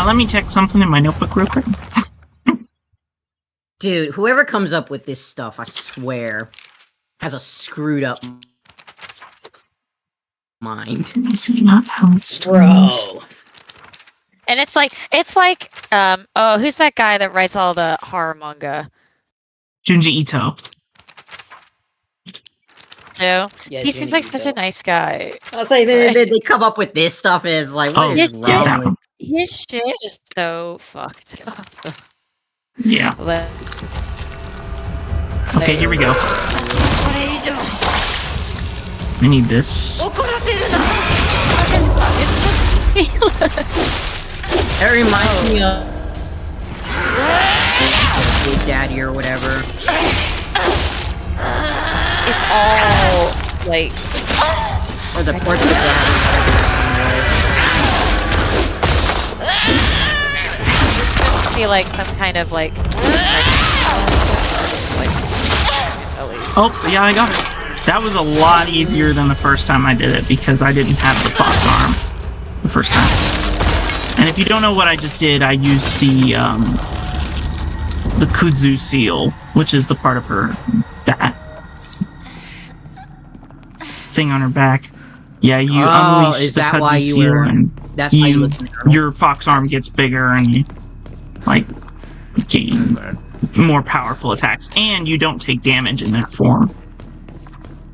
Let me check something in my notebook real quick. dude. Whoever comes up with this stuff, I swear, has a screwed up mind, Is it not how it's bro. And it's like, oh, who's that guy that writes all the horror manga? Junji Ito. Too. Yeah, He seems like such a nice guy. I'll say they come up with this stuff and it's like, what is His wrong that with one. His shit is so fucked up. Yeah. So that- Okay, here we go. 私はこれ以上 I need this. 怒らせるな That reminds me of Big Daddy or whatever. It's all like Or the Portrait Daddy. just be like some kind of like. Oh, yeah, I got it. That was a lot easier than the first time I did it because I didn't have the fox arm the first time. And if you don't know what I just did, I used the kudzu seal, which is the part of her that thing on her back. Yeah, you unleash is the that why kudzu you seal were- and That's why you you, look in the journal. your fox arm gets bigger and you like gain more powerful attacks, and you don't take damage in that form.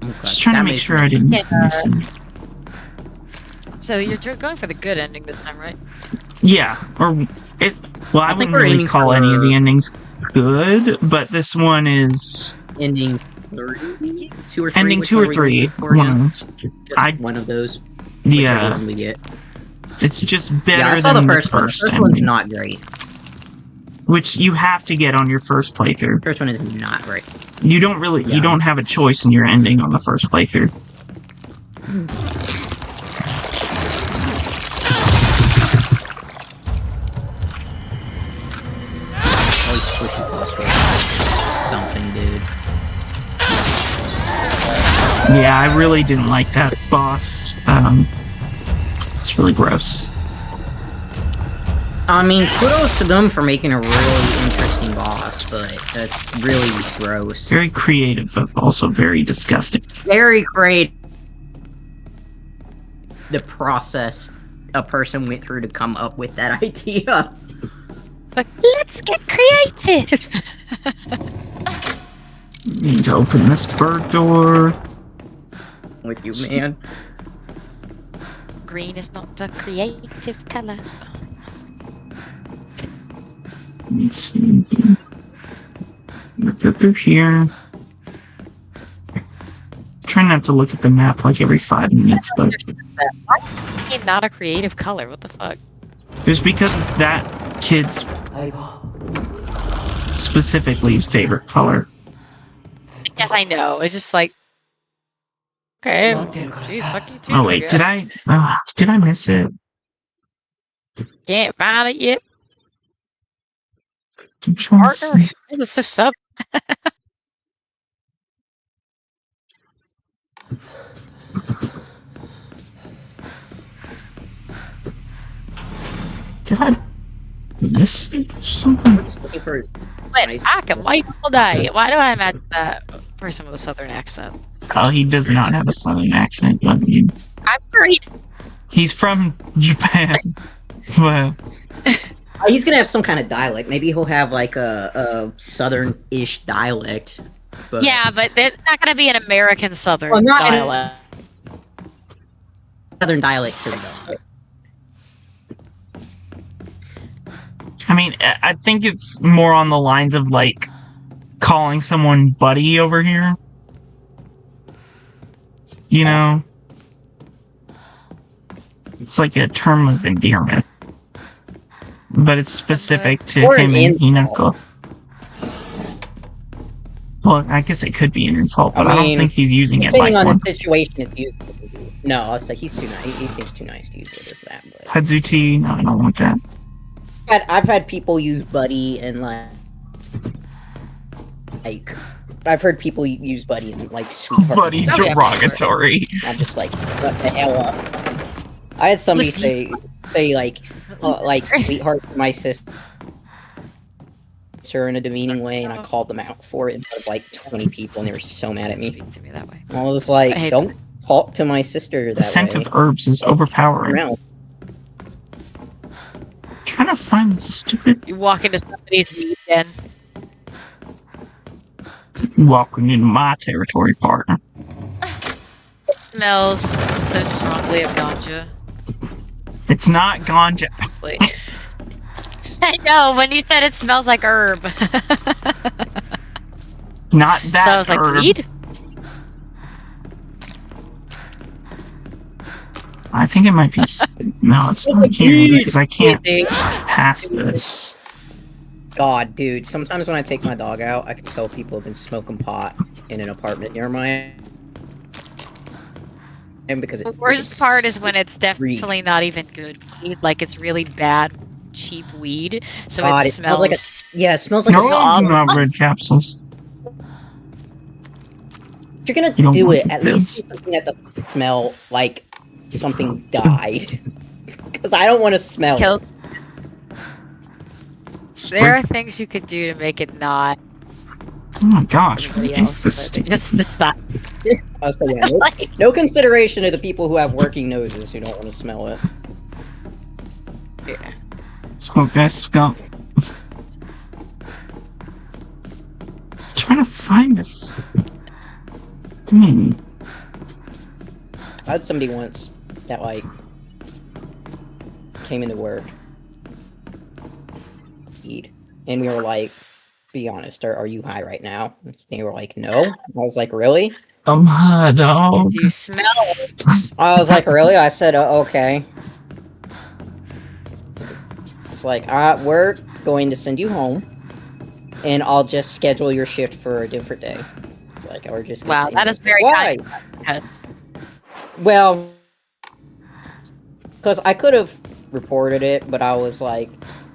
Okay, Just trying that to make makes sure I sense. didn't Yeah. miss it. So you're going for the good ending this time, right? Yeah, or it's well, I think wouldn't we're really aiming call for- any of the endings good, but this one is Ending 3, 2 or 3. ending which 2 one or were you 3. looking for One again? of them. I- One of those. Whichever Yeah, one we get. it's just better Yeah, I saw than the the first one. The first first one's ending, not great. which you have to get on your first playthrough. First one is not great. You don't really, Yeah. you don't have a choice in your ending on the first playthrough. Always pushing crossway. Something, dude. Yeah, I really didn't like that boss. It's really gross. I mean, kudos to them for making a really interesting boss, but that's really gross. Very creative, but also very disgusting. Very great. The process a person went through to come up with that idea. But let's get creative. Need to open this bird door. With you, man. Green is not a creative color. Let me see. Go through here. Try not to look at the map like every 5 minutes, but Not a creative color. What the fuck? it's because it's that kid's specifically his favorite color. Yes, I know. It's just like, okay, jeez, fuck you too. Oh wait, did I miss it? Can't find it yet, I'm trying to partner. see. It's so sub. Did I miss something? Looking for Wait, I can wait all day. Why do I imagine that person with a southern accent? Oh, he does not have a southern accent. I mean, I'm worried. he's from Japan. Well, he's gonna have some kind of dialect. Maybe he'll have like a southern-ish dialect. But Yeah, but it's not going to be an American southern Well, not in- dialect. southern dialect for though. I mean, I think it's more on the lines of like calling someone buddy over here. You know? It's like a term of endearment. But it's specific to Or him an and insult. Hinako. Well, I guess it could be an insult, but I, mean, don't think he's using it Depending like on one. the situation, it's used. No, I was like, he's too nice. He seems too nice to use it as that. But Hadzuti, no, I don't want that. I've had people use buddy and like I've heard people use buddy in like sweetheart. Buddy and stuff. derogatory. I'm just like, what the hell up? I had somebody say like sweetheart to my sister in a demeaning way, and I called them out for it in front of like 20 people, and they were so mad at me. Speak to me that way. I was like, don't talk to my sister that The scent way. of herbs is overpowering. Around. Trying to find the stupid You walk into somebody's weed den. walking into my territory, partner. Smells so strongly of ganja. It's not ganja. Like, I know, when you said it smells like herb. Not that So I was like, herb. weed? I think it might be. No, it's not here because I can't Easy. pass this. God, dude, sometimes when I take my dog out, I can tell people have been smoking pot in an apartment near mine. And because The worst part is when it's definitely not even good weed. Like, it's really bad, cheap weed. So God, it it smells smells like a it smells like No, a salt. not red capsules. If you're gonna You don't do want it, at this. least do something that doesn't smell like something died. Because I don't want to smell Kill- it. There are things you could do to make it not Oh my gosh, what everybody is else, this? but just to stop. I was saying, no consideration to the people who have working noses who don't want to smell it. Yeah. Smoke that skunk. Trying to find this. I had somebody once that like came into work, and we were like, "Be honest, are you high right now?" And they were like, "No." I was like, "Really?" My dog. You smell it. I was like, "Really?" I said, "Okay." It's like, we're going to send you home, and I'll just schedule your shift for a different day. It's like, we're just gonna Wow, send that you- is very Why? kind. Well, because I could have reported it, but I was like,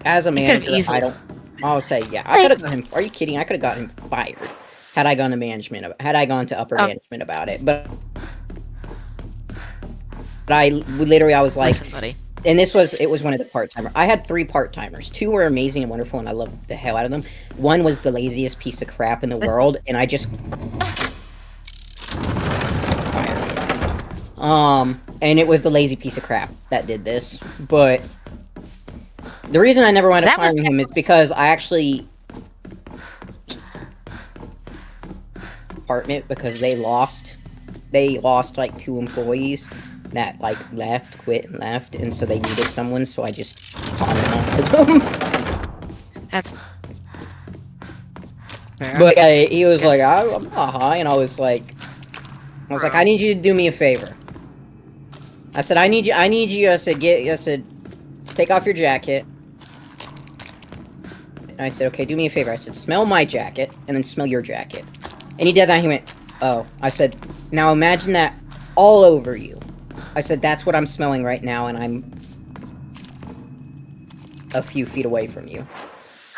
as a You could've manager, easily- I don't. I'll say, yeah, I could have got him. Are you kidding? I could have got him fired had I gone to management. Had I gone to upper management about it, but I was like, Listen, buddy. and it was one of the part-timers. I had 3 part-timers. 2 were amazing and wonderful, and I loved the hell out of them. One was the laziest piece of crap in the world, and I just fired. And it was the lazy piece of crap that did this. But the reason I never wound up That was- firing him is because I actually apartment because they lost like 2 employees that like quit and left, and so they needed someone, so I just pawned them off to them. That's fair. But he was like, Yes. I'm not high, and I was like, I need you to do me a favor. I said, I need you, I said, take off your jacket. And I said, okay, do me a favor. I said, smell my jacket, and then smell your jacket. And he did that, and he went, oh. I said, now imagine that all over you. I said, that's what I'm smelling right now, and I'm a few feet away from you.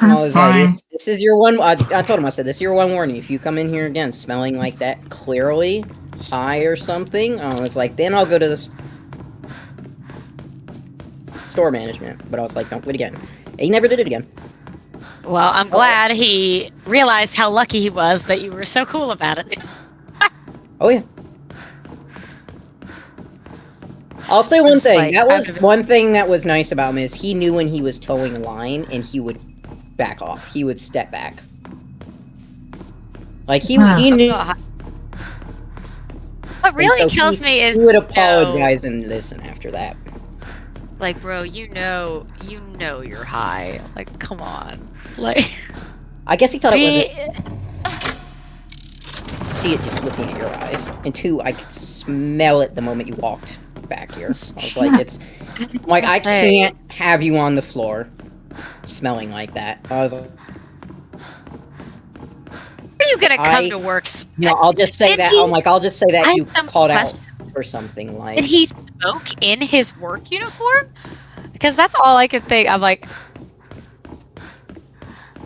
And I was like, this is your one. I told him, I said, this is your one warning. If you come in here again smelling like that, clearly high or something, I was like, then I'll go to the store management. But I was like, don't do it again. And he never did it again. Well, I'm glad he realized how lucky he was that you were so cool about it. Oh yeah. I'll say one Just, thing. like, That was out of it. one thing that was nice about him is he knew when he was towing a line, and he would back off. He would step back. Like he knew. What really and so kills me is he would no. apologize and listen after that. Like, bro, you know you're high. Like, come on. Like, I guess he thought it we, wasn't. See it just looking at your eyes, and 2, I could smell it the moment you walked back here. I was like, I can't have you on the floor smelling like that. I was like, are you gonna come to work? no, I'll just say that. I'm like, I'll just say that I you have some called out questions. for something like. Did he smoke in his work uniform? Because that's all I could think. I'm like,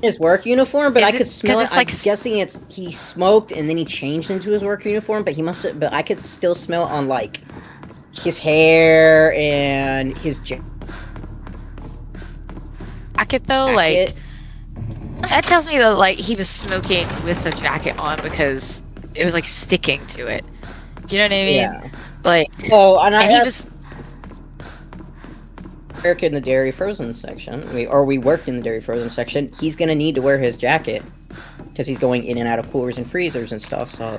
his work uniform, but Is I it could 'cause smell it. it's I'm like guessing he smoked and then he changed into his work uniform, but he must have. But I could still smell it on like his hair and his jacket though? Like that tells me though, like he was smoking with the jacket on because it was like sticking to it. Do you know what I mean? Yeah. Like, Oh, and he was. Work in the dairy frozen section. We worked in the dairy frozen section. He's gonna need to wear his jacket because he's going in and out of coolers and freezers and stuff. So I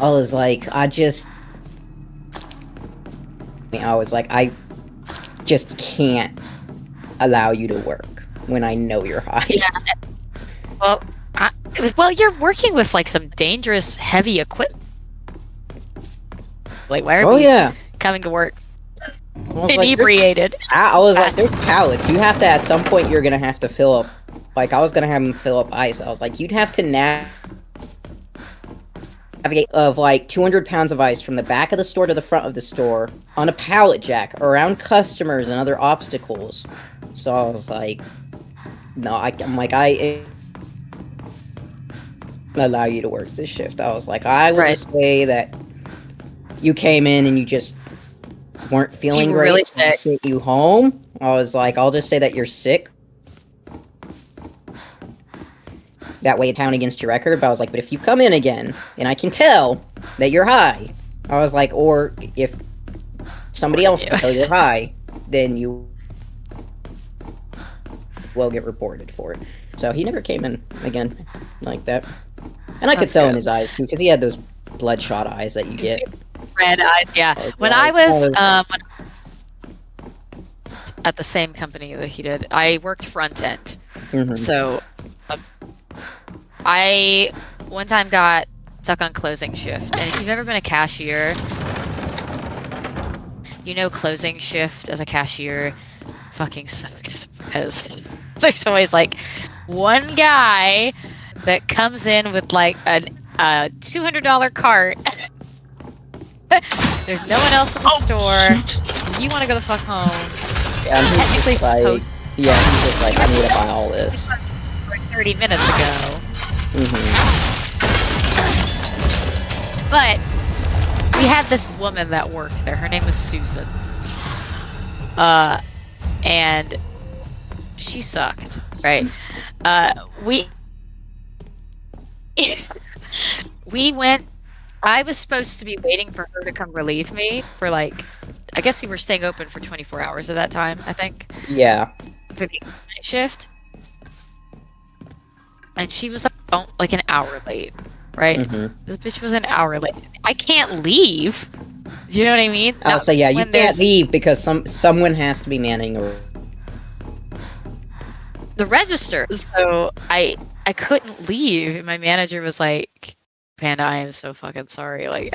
was like, I just can't allow you to work when I know you're high. Yeah. Well, you're working with like some dangerous, heavy equipment. Like, why are we coming to work inebriated? I was like, there's pallets. You have to, at some point, you're gonna have to fill up. Like, I was gonna have him fill up ice. I was like, you'd have to navigate of like 200 pounds of ice from the back of the store to the front of the store on a pallet jack around customers and other obstacles. So I was like, no, I'm like, I allow you to work this shift. I was like, I will just say that you came in and you just weren't feeling great, really so I sent you home. I was like, I'll just say that you're sick. That way it count against your record. But I was like, but if you come in again and I can tell that you're high, I was like, or if somebody else can tell you're high, then you will get reported for it. So he never came in again like that. And I could tell in his eyes too, because he had those bloodshot eyes that you get. Red eyes, yeah. When I was at the same company that he did, I worked front end. So I one time got stuck on closing shift. And if you've ever been a cashier, you know closing shift as a cashier fucking sucks because there's always like one guy that comes in with like a $200 cart. There's no one else in the store. You want to go the fuck home. Yeah, and he's just like, he's just like, I need to buy all this. Like 30 minutes ago. But we had this woman that worked there. Her name was Susan. And she sucked, right? We went. I was supposed to be waiting for her to come relieve me for like, I guess we were staying open for 24 hours at that time, I think. Yeah. For the night shift. And she was like an hour late, right? This bitch was an hour late. I can't leave. Do you know what I mean? I'll say, yeah, you can't leave because someone has to be manning the register. So I couldn't leave. My manager was like, Panda, I am so fucking sorry. Like,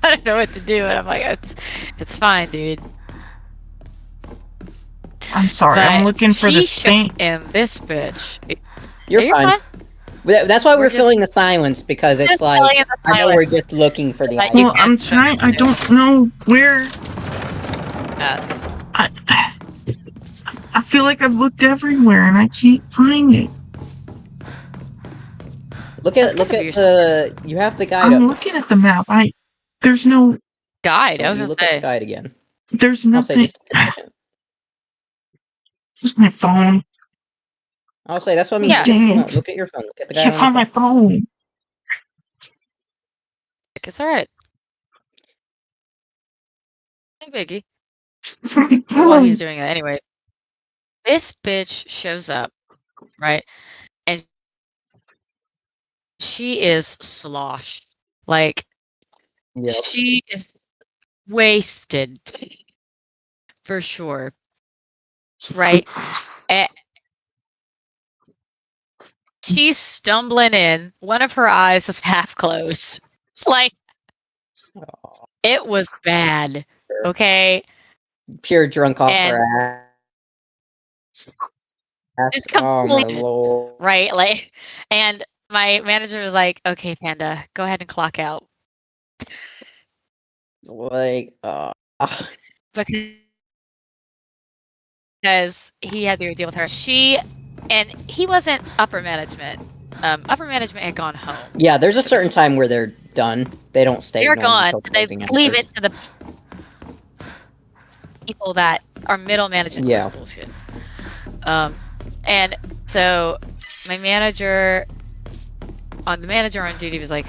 I don't know what to do. And I'm like, it's fine, dude. I'm sorry. But I'm looking for the stain. And this bitch. You're fine. That's why we're filling the silence, because it's like, I know we're just looking for the Well, I'm trying. I don't know where. I feel like I've looked everywhere and I can't find it. Look at the. You have the guide. I'm looking at the map. There's no guide. I was gonna look say at the guide again. There's nothing. Just my phone. I'll say that's what I mean. Yeah. Dang it. Look at your phone. Look at the guide. Can't find my phone. It's alright. Hey, Biggie. While he's doing that, anyway, this bitch shows up, right? And she is sloshed. Like, she is wasted. For sure. Right? She's stumbling in. One of her eyes is half closed. Like, it was bad. Okay? Pure drunk off her ass. Oh my lord. Right? Like, and my manager was like, okay, Panda, go ahead and clock out. Like, because he had to deal with her. She and he wasn't upper management. Upper management had gone home. Yeah, there's a certain time where they're done. They don't stay. They're normal gone. until They closing leave hours. it to the people that are middle management. Yeah. This bullshit. And so my manager on duty was like,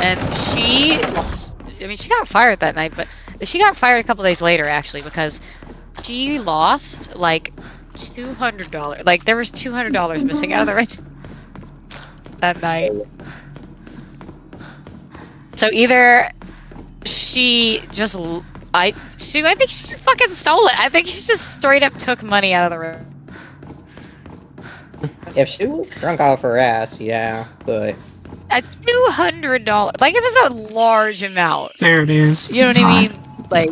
and she got fired that night, but she got fired a couple days later actually because she lost like $200. Like there was $200 missing out of the rest that night. So either she just I think she just fucking stole it. I think she just straight up took money out of the room. If she was drunk off her ass, yeah, but At $200, like it was a large amount. There it is. You know what I mean? Like,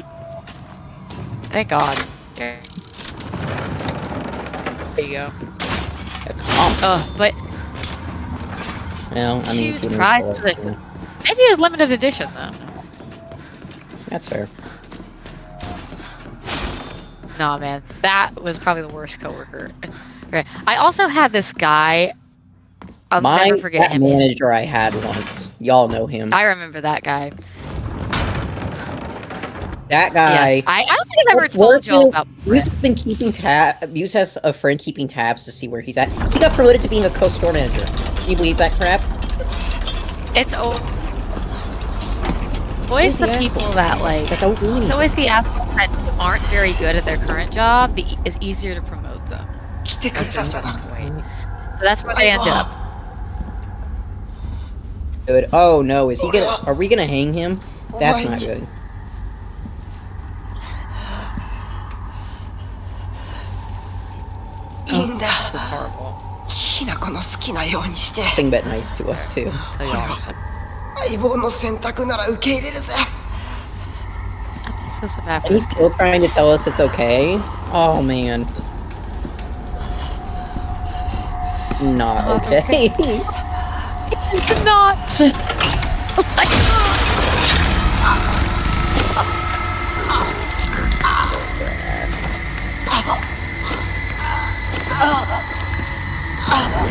thank God. There you go. But well, I she mean, was who knows surprised. what, Maybe yeah. it was limited edition though. That's fair. Nah, man, that was probably the worst coworker. Okay. I also had this guy. I'll never forget that him. manager I had once. Y'all know him. I remember that guy. That guy. Yes, I don't think I've ever told y'all about. Muse has been keeping Muse has a friend keeping tabs to see where he's at. He got promoted to being a co-store manager. Can you believe that crap? It's always the people that like. That don't do It's anything. always the assholes that aren't very good at their current job. It's easier to promote them. At a certain point. So that's where they ended up. Good. Oh no, is he gonna? Are we gonna hang him? That's not good. This is horrible. ひな子の好きなようにして Nothing but nice to us too. Tell you honestly. 相棒の選択なら受け入れるぜ This is a bad And he's still trying to tell us it's okay. Oh man. Not okay. It's not. Like,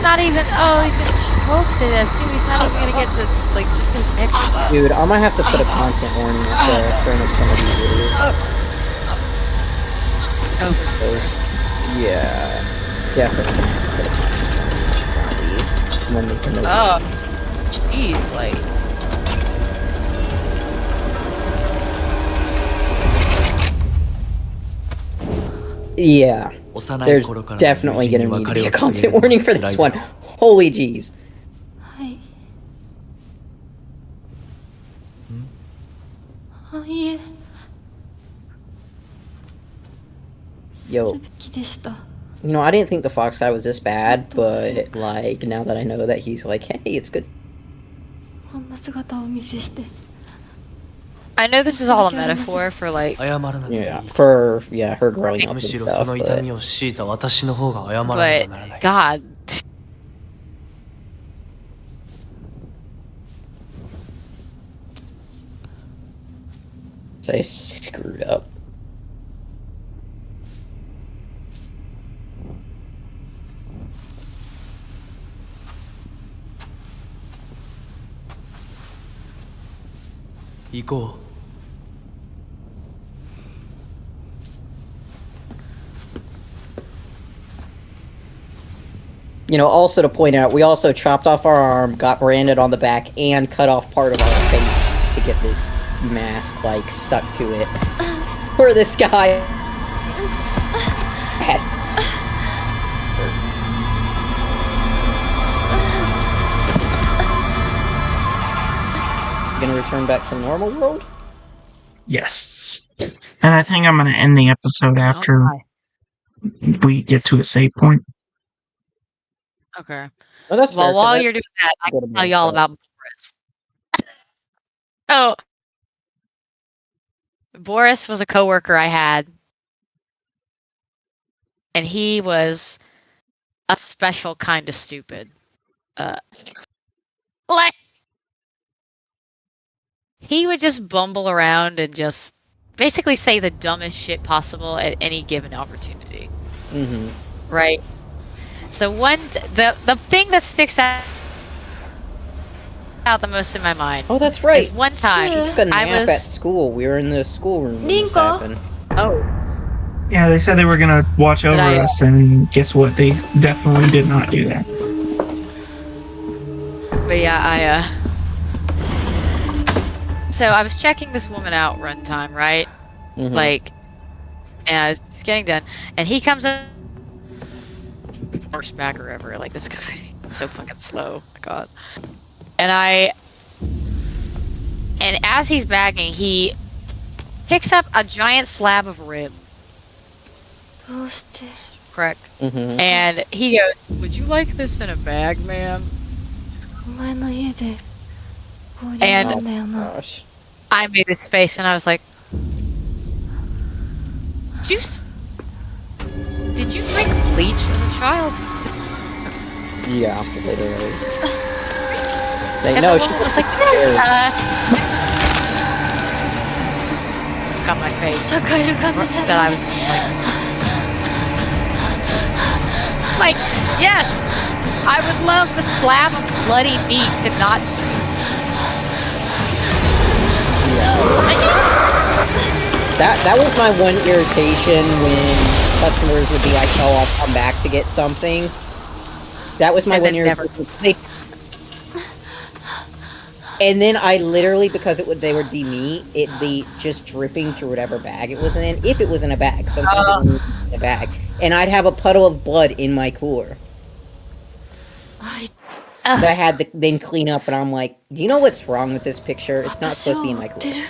not even. Oh, he's gonna choke to death too. He's not even gonna get to like just his neck. Dude, I'm gonna have to put a content warning up there for some of these videos. Those, yeah, definitely put a content warning on these when they can. Oh, jeez, like. Yeah, there's definitely gonna need to be a content warning for this one. Holy jeez. はいあいえ Yo, べきでした you know, I didn't think the Fox guy was this bad, but like now that I know that he's like, hey, it's good. こんな姿をお見せして I know this is all a metaphor for like, 謝らなくていい Yeah, for her growing up む and しろそ stuff. の痛 But みを強いた私の方が謝らな but きゃならない God, I screwed up. Go. 行こ You know, also to point out, we also chopped off our arm, got branded on the back, and cut off part of our face to get this mask, like, stuck to it. For this guy. You gonna return back to the normal world? Yes. And I think I'm going to end the episode after we get to a save point. okay. Oh, that's Well, fair, 'cause while that- you're doing that, I Go to can tell bed, y'all so- about Boris. Oh, Boris was a coworker I had, and he was a special kind of stupid. Like he would just bumble around and just basically say the dumbest shit possible at any given opportunity. Mm-hmm. Right? So the thing that sticks out the most in my mind. Oh, that's right. Is one time She took a I nap was at school. We were in the schoolroom when this Rinko? happened. oh, Yeah, they said they were gonna watch over I- us, and guess what? They definitely did not do that. but yeah, so I was checking this woman out runtime, right? Mhm. Like, and I was just getting done, and he comes up horseback or ever. Like, this guy, so fucking slow. My God. And as he's bagging, he picks up a giant slab of rib. どうして Correct. Mhm. And he goes, "Would you like this in a bag, ma'am?" お前の家でこういう And- なんだよな Gosh. I made this face, and I was like, Did you drink bleach as a child?" Yeah, literally. Say And no. the She woman was like, got my face. 戦える数じゃ That な I い was just like, yes, I would love the slab of bloody meat to not just That was my one irritation when customers would be like, "Oh, I'll come back to get something." That was my And one then never. irritation. And then I literally, because they would be meat, it'd be just dripping through whatever bag it was in. If it was in a bag, sometimes it was in a bag, and I'd have a puddle of blood in my cooler あい that I had to then clean up. And I'm like, "Do you know what's wrong with this picture? It's not 私 supposed を to be in 追 my って cooler." る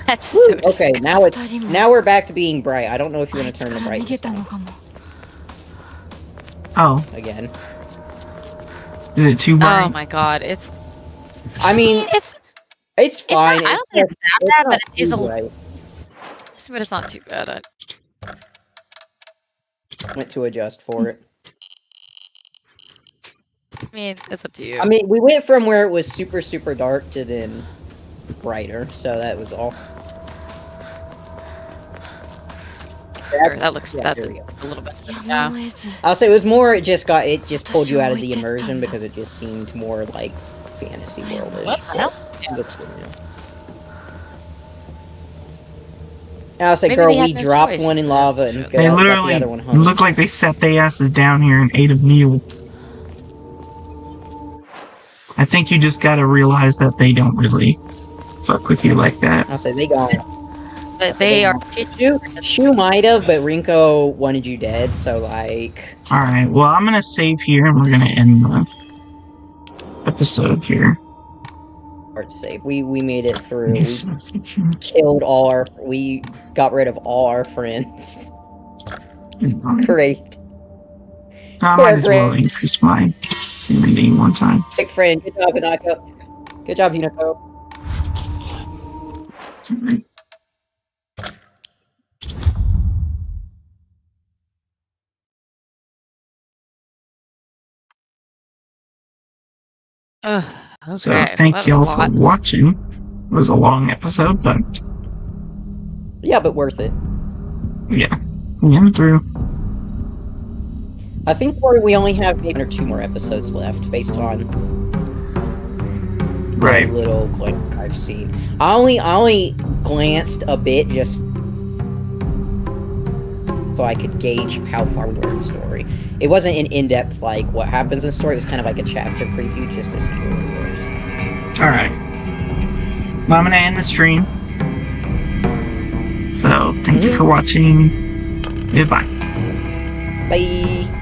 That's so Woo, okay, disgusting. now we're back to being bright. I don't know if you あ want い to つ turn か the ら逃げ brightness たの down かも Oh, again. is it too Oh bright? my God, it's I mean, it's it's not, fine. I don't think it's that bad, but it is a right. but it's not too bad. Went to adjust for it. I mean, it's up to you. I mean, we went from where it was super, super dark to then brighter, so that was all. Sure, that looks Yeah, that there we go. a little bit. や Yeah. むを得ず I'll say it was more. It just pulled you out of the That's so immersion wicked. because it just seemed more like fantasy worldish. What the hell? It looks good now. And I'll say, Maybe girl, they had we no dropped choice. one in lava and They got They the literally other one home. look like they set their asses down here and ate a meal. I think you just gotta realize that they don't really fuck with you like that. I'll say they gone. But they are Shu might have, but Rinko wanted you dead, so like. Alright, well, I'm gonna save here and we're gonna end the episode here. Hard to save. We made it through. Yes. We killed all our. We got rid of all our friends. Great. I might as well increase my sanity one time. Big friend. Good job, Hinako. Good job, Hinako. Ugh, So okay, thank that was y'all a for lot. watching. It was a long episode, but Yeah, but worth it. yeah, we went through. I think we only have maybe 1 or 2 more episodes left, based on Right. the little like I've seen. I only glanced a bit just so I could gauge how far we were in the story. It wasn't an in-depth like what happens in the story. It was kind of like a chapter preview just to see where it was. Alright. Well, I'm gonna end the stream. So, thank you for watching. Goodbye. Bye.